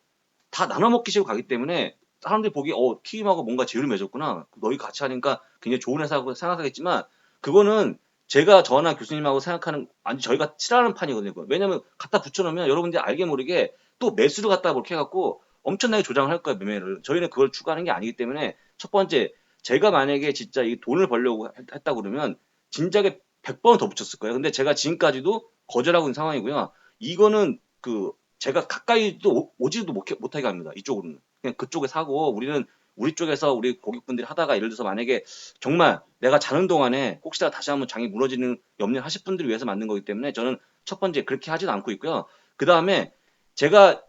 다 나눠 먹기식으로 가기 때문에 사람들이 보기 키움하고 뭔가 제휴를 맺었구나. 너희 같이 하니까 굉장히 좋은 회사라고 생각하겠지만 그거는 제가 저나 교수님하고 생각하는 아니 저희가 싫어하는 판이거든요. 그건. 왜냐면 갖다 붙여놓으면 여러분들이 알게 모르게 또 매수를 갖다 그렇게 해갖고 엄청나게 조장을 할 거예요. 매매를. 저희는 그걸 추구하는 게 아니기 때문에 첫 번째 제가 만약에 진짜 이 돈을 벌려고 했다 그러면 진작에 100번 더 붙였을 거예요. 근데 제가 지금까지도 거절하고 있는 상황이고요. 이거는 그 제가 가까이도 오지도 못하게 합니다. 이쪽으로는. 그냥 그쪽에 사고 우리는 우리 쪽에서 우리 고객분들이 하다가 예를 들어서 만약에 정말 내가 자는 동안에 혹시나 다시 한번 장이 무너지는 염려 하실 분들을 위해서 만든 거기 때문에 저는 첫 번째 그렇게 하지는 않고 있고요. 그 다음에 제가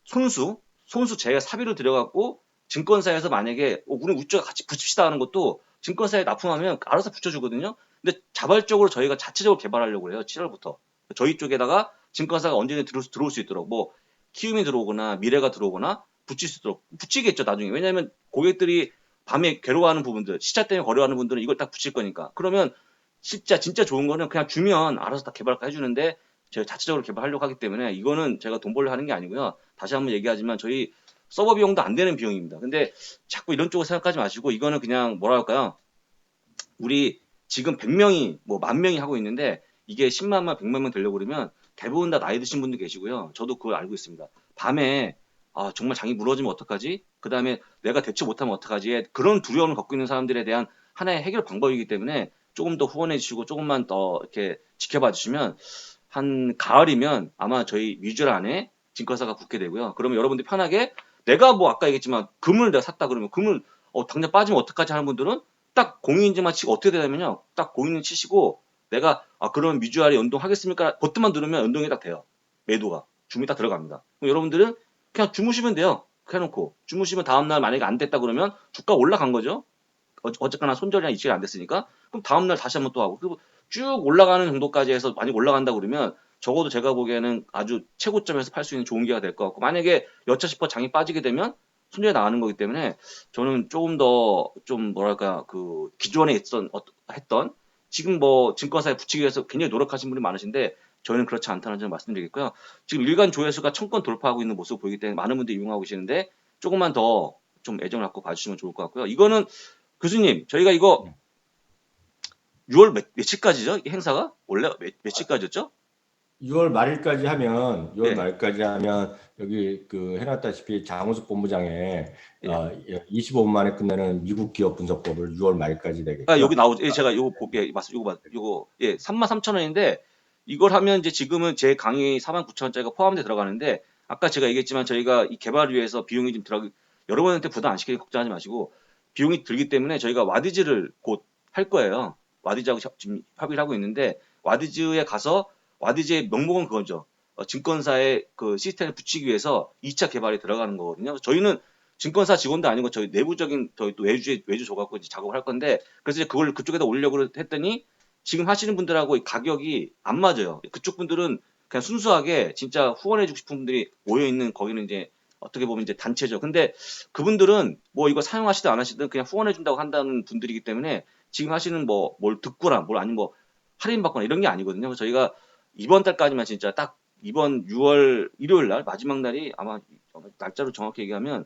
손수 제가 사비를 들여갖고 증권사에서 만약에 우리 쪽에 같이 붙입시다 하는 것도 증권사에 납품하면 알아서 붙여주거든요. 근데 자발적으로 저희가 자체적으로 개발하려고 해요. 7월부터. 저희 쪽에다가 증권사가 언제든 들어올 수 있도록 뭐 키움이 들어오거나 미래가 들어오거나 붙일 수 있도록 붙이겠죠 나중에. 왜냐하면 고객들이 밤에 괴로워하는 부분들 시차 때문에 거래하는 분들은 이걸 딱 붙일 거니까. 그러면 진짜 좋은 거는 그냥 주면 알아서 다 개발 해주는데 제가 자체적으로 개발하려고 하기 때문에 이거는 제가 돈 벌려 하는 게 아니고요. 다시 한번 얘기하지만 저희 서버 비용도 안 되는 비용입니다. 근데 자꾸 이런 쪽으로 생각하지 마시고 이거는 그냥 뭐랄까요. 우리 지금 100명이 뭐 10,000명이 하고 있는데 이게 10만만 100만명 되려고 그러면 대부분 다 나이 드신 분들 계시고요. 저도 그걸 알고 있습니다. 밤에 정말 장이 무너지면 어떡하지? 그 다음에 내가 대처 못하면 어떡하지? 그런 두려움을 갖고 있는 사람들에 대한 하나의 해결 방법이기 때문에 조금 더 후원해 주시고 조금만 더 이렇게 지켜봐 주시면 한 가을이면 아마 저희 뮤즈얼 안에 증권사가 붙게 되고요. 그러면 여러분들이 편하게 내가 뭐 아까 얘기했지만 금을 내가 샀다 그러면 금을 당장 빠지면 어떡하지 하는 분들은 딱 공인인증만 치고 어떻게 되냐면요. 딱 공인인증 치시고 내가 그러면 뮤주알에 연동하겠습니까? 버튼만 누르면 연동이 딱 돼요. 매도가. 주문이 딱 들어갑니다. 그럼 여러분들은 그냥 주무시면 돼요. 해놓고. 주무시면 다음날 만약에 안 됐다 그러면 주가 올라간 거죠. 어쨌거나 손절이나 이체가 안 됐으니까. 그럼 다음날 다시 한번 또 하고. 그리고 쭉 올라가는 정도까지 해서 많이 올라간다 그러면 적어도 제가 보기에는 아주 최고점에서 팔 수 있는 좋은 기회가 될 것 같고 만약에 여차 싶어 장이 빠지게 되면 손절이 나가는 거기 때문에 저는 조금 더 좀 뭐랄까 그 기존에 했던 지금 뭐 증권사에 붙이기 위해서 굉장히 노력하신 분이 많으신데 저희는 그렇지 않다는 점 말씀드리겠고요. 지금 일간 조회수가 1,000건 돌파하고 있는 모습을 보이기 때문에 많은 분들이 이용하고 계시는데 조금만 더 좀 애정을 갖고 봐주시면 좋을 것 같고요. 이거는 교수님 저희가 이거 6월 며칠까지죠? 이 행사가? 원래 며칠까지였죠? 6월 말일까지 하면 6월 예, 말까지 하면 여기 그 해놨다시피 장우석 본부장에 예. 25분 만에 끝내는 미국 기업 분석법을 6월 말까지 내겠고요. 여기 나오죠. 예, 제가 요거 볼게. 요거, 예, 33,000원인데, 이걸 하면 이제 지금은 제 강의 49,000원짜리가 포함돼 들어가는데, 아까 제가 얘기했지만 저희가 이 개발을 위해서 비용이 좀 여러분한테 부담 안 시키게 걱정하지 마시고, 비용이 들기 때문에 저희가 와디즈를 곧 할 거예요. 와디즈하고 지금 협의를 하고 있는데, 와디즈에 가서, 와디즈의 명목은 그거죠. 증권사의 그 시스템을 붙이기 위해서 2차 개발이 들어가는 거거든요. 저희는 증권사 직원도 아니고 저희 내부적인 저희 또 외주 줘갖고 이제 작업을 할 건데 그래서 이제 그걸 그쪽에다 올리려고 했더니 지금 하시는 분들하고 가격이 안 맞아요. 그쪽 분들은 그냥 순수하게 진짜 후원해주고 싶은 분들이 모여 있는 거기는 이제 어떻게 보면 이제 단체죠. 근데 그분들은 뭐 이거 사용하시든 안 하시든 그냥 후원해준다고 한다는 분들이기 때문에 지금 하시는 뭐 뭘 듣거나 뭘 아니면 뭐 할인받거나 이런 게 아니거든요. 그래서 저희가 이번 달까지만 진짜 딱 이번 6월 일요일 날 마지막 날이 아마 날짜로 정확히 얘기하면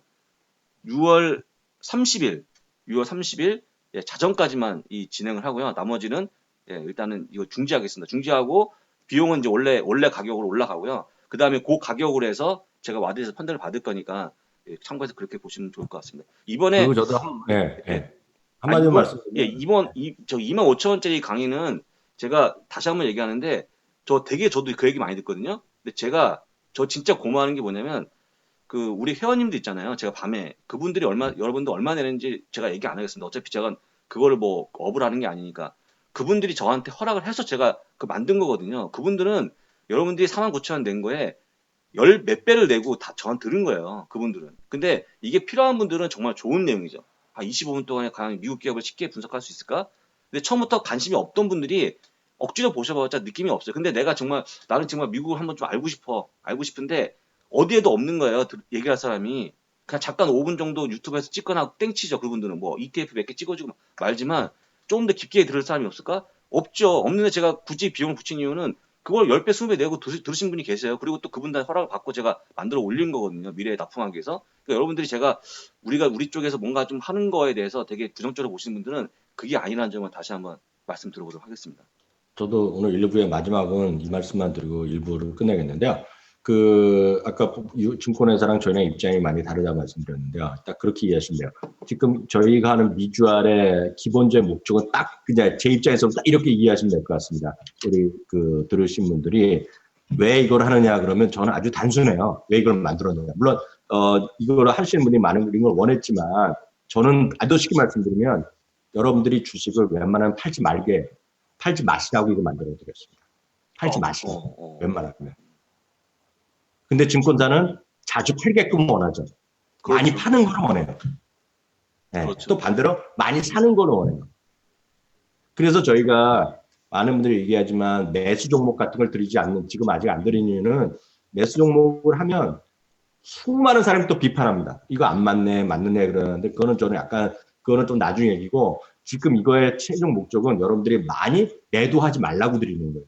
6월 30일, 6월 30일 자정까지만 이 진행을 하고요. 나머지는 일단은 이거 중지하겠습니다. 중지하고 비용은 이제 원래 가격으로 올라가고요. 그 다음에 그 가격으로 해서 제가 와드에서 판단을 받을 거니까 참고해서 그렇게 보시면 좋을 것 같습니다. 이번에 그리고 저도 예, 한마디만 말씀드리면 이번 저 25,000원짜리 강의는 제가 다시 한번 얘기하는데 저도 그 얘기 많이 듣거든요. 근데 제가 저 진짜 고마워하는 게 뭐냐면 우리 회원님들 있잖아요. 제가 밤에 그분들이 여러분들 얼마 내는지 제가 얘기 안 하겠습니다. 어차피 제가 그거를 뭐 업을 하는 게 아니니까. 그분들이 저한테 허락을 해서 제가 그 만든 거거든요. 그분들은 여러분들이 4만 9천 원 낸 거에 열 몇 배를 내고 다 저한테 들은 거예요. 그분들은. 근데 이게 필요한 분들은 정말 좋은 내용이죠. 25분 동안에 과연 미국 기업을 쉽게 분석할 수 있을까? 근데 처음부터 관심이 없던 분들이 억지로 보셔봤자 느낌이 없어요. 근데 내가 정말 나는 정말 미국을 한번 좀 알고 싶은데 어디에도 없는 거예요. 얘기할 사람이. 그냥 잠깐 5분 정도 유튜브에서 찍거나 땡치죠. 그분들은 뭐 ETF 몇 개 찍어주고 말지만 조금 더 깊게 들을 사람이 없을까? 없죠. 없는데 제가 굳이 비용을 붙인 이유는 그걸 10배, 20배 내고 들으신 분이 계세요. 그리고 또 그분들 허락을 받고 제가 만들어 올린 거거든요. 미래에 납품하기 위해서. 그러니까 여러분들이 우리가 우리 쪽에서 뭔가 좀 하는 거에 대해서 되게 부정적으로 보시는 분들은 그게 아니라는 점을 다시 한번 말씀드려보도록 하겠습니다. 저도 오늘 1부의 마지막은 이 말씀만 드리고 1부를 끝내겠는데요. 아까 증권회사랑 저희랑 입장이 많이 다르다고 말씀드렸는데요. 딱 그렇게 이해하시면 돼요. 지금 저희가 하는 미주알의 기본적인 목적은 딱 그냥 제 입장에서 딱 이렇게 이해하시면 될 것 같습니다. 우리 들으신 분들이 왜 이걸 하느냐 그러면 저는 아주 단순해요. 왜 이걸 만들었느냐. 물론 이걸 하시는 분이 많은 걸 원했지만 저는 아주 쉽게 말씀드리면 여러분들이 주식을 웬만하면 팔지 마시라고 이거 만들어 드렸습니다. 팔지 마시라고. 웬만하면. 근데 증권사는 자주 팔게끔 원하죠. 그렇죠. 많이 파는 걸 원해요. 네. 그렇죠. 또 반대로 많이 사는 걸 원해요. 그래서 저희가 많은 분들이 얘기하지만 매수 종목 같은 걸 드리지 않는, 지금 아직 안 드리는 이유는 매수 종목을 하면 수많은 사람이 또 비판합니다. 이거 안 맞네, 맞느냐 그러는데 그거는 저는 약간 그거는 좀 나중 얘기고 지금 이거의 최종 목적은 여러분들이 많이 매도하지 말라고 드리는 거예요.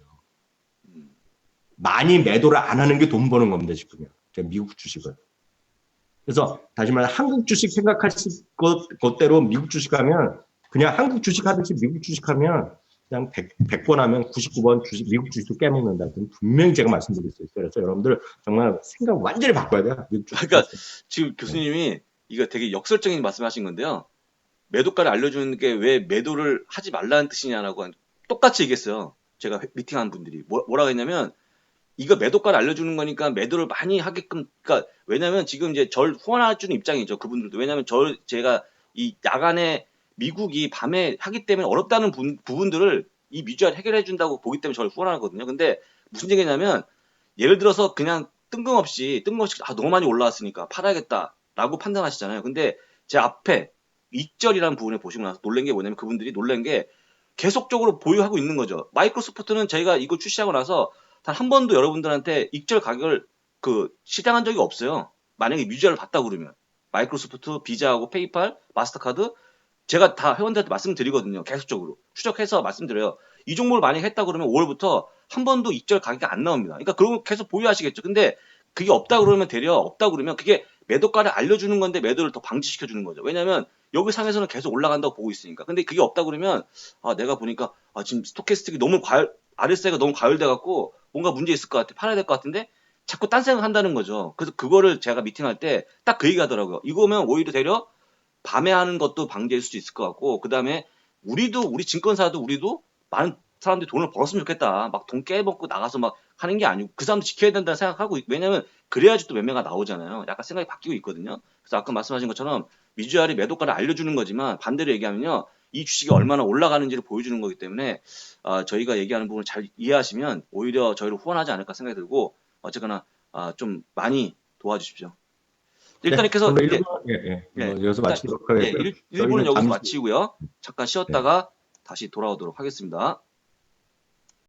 많이 매도를 안 하는 게 돈 버는 겁니다, 지금요. 미국 주식을. 그래서 다시 말해 한국 주식 생각하실 것대로 미국 주식 하면 그냥 한국 주식 하듯이 미국 주식 하면 그냥 100번 하면 99번 미국 주식도 깨먹는다. 분명히 제가 말씀드릴 수 있어요. 그래서 여러분들 정말 생각 완전히 바꿔야 돼요. 미국 주식. 그러니까 지금 교수님이 이거 되게 역설적인 말씀하신 건데요. 매도가를 알려주는 게 왜 매도를 하지 말라는 뜻이냐라고 똑같이 얘기했어요. 제가 미팅한 분들이 뭐라고 했냐면 이거 매도가를 알려주는 거니까 매도를 많이 하게끔, 그러니까 왜냐면 지금 이제 절 후원해주는 입장이죠. 그분들도. 왜냐면 제가 이 야간에 미국이 밤에 하기 때문에 어렵다는 부분들을 이 미주알 해결해 준다고 보기 때문에 저를 후원하거든요. 근데 무슨 얘기냐면 예를 들어서 그냥 뜬금없이 너무 많이 올라왔으니까 팔아야겠다라고 판단하시잖아요. 근데 제 앞에 익절이라는 부분에 보시고 나서 놀란 게 뭐냐면 그분들이 놀란 게 계속적으로 보유하고 있는 거죠. 마이크로소프트는 저희가 이거 출시하고 나서 단 한 번도 여러분들한테 익절 가격을 시장한 적이 없어요. 만약에 뮤지얼을 봤다 그러면 마이크로소프트, 비자하고 페이팔, 마스터카드 제가 다 회원들한테 말씀드리거든요. 계속적으로 추적해서 말씀드려요. 이 종목을 만약에 했다 그러면 5월부터 한 번도 익절 가격이 안 나옵니다. 그러니까 그런 계속 보유하시겠죠. 근데 그게 없다 그러면 없다 그러면 그게 매도가를 알려주는 건데 매도를 더 방지시켜 주는 거죠. 왜냐하면 여기 상에서는 계속 올라간다고 보고 있으니까. 근데 그게 없다 그러면 내가 보니까 지금 스토캐스틱이 너무 RSI가 너무 과열돼 갖고 뭔가 문제 있을 것 같아. 팔아야 될 것 같은데 자꾸 딴 생각 한다는 거죠. 그래서 그거를 제가 미팅할 때 딱 그 얘기 하더라고요. 이거면 오히려 되려 밤에 하는 것도 방지할 수 있을 것 같고 그다음에 우리 증권사도 우리도 많은 사람들이 돈을 벌었으면 좋겠다. 막 돈 깨먹고 나가서 막 하는 게 아니고 그 사람도 지켜야 된다는 생각하고 왜냐면 그래야지 또 매매가 나오잖아요. 약간 생각이 바뀌고 있거든요. 그래서 아까 말씀하신 것처럼 미주알이 매도가를 알려주는 거지만 반대로 얘기하면요. 이 주식이 얼마나 올라가는지를 보여주는 거기 때문에 저희가 얘기하는 부분을 잘 이해하시면 오히려 저희를 후원하지 않을까 생각이 들고 어쨌거나 좀 많이 도와주십시오. 일단 이렇게 해서 여기서 마치도록 하겠고요. 1부는 여기서 마치고요. 잠깐 쉬었다가 다시 돌아오도록 하겠습니다.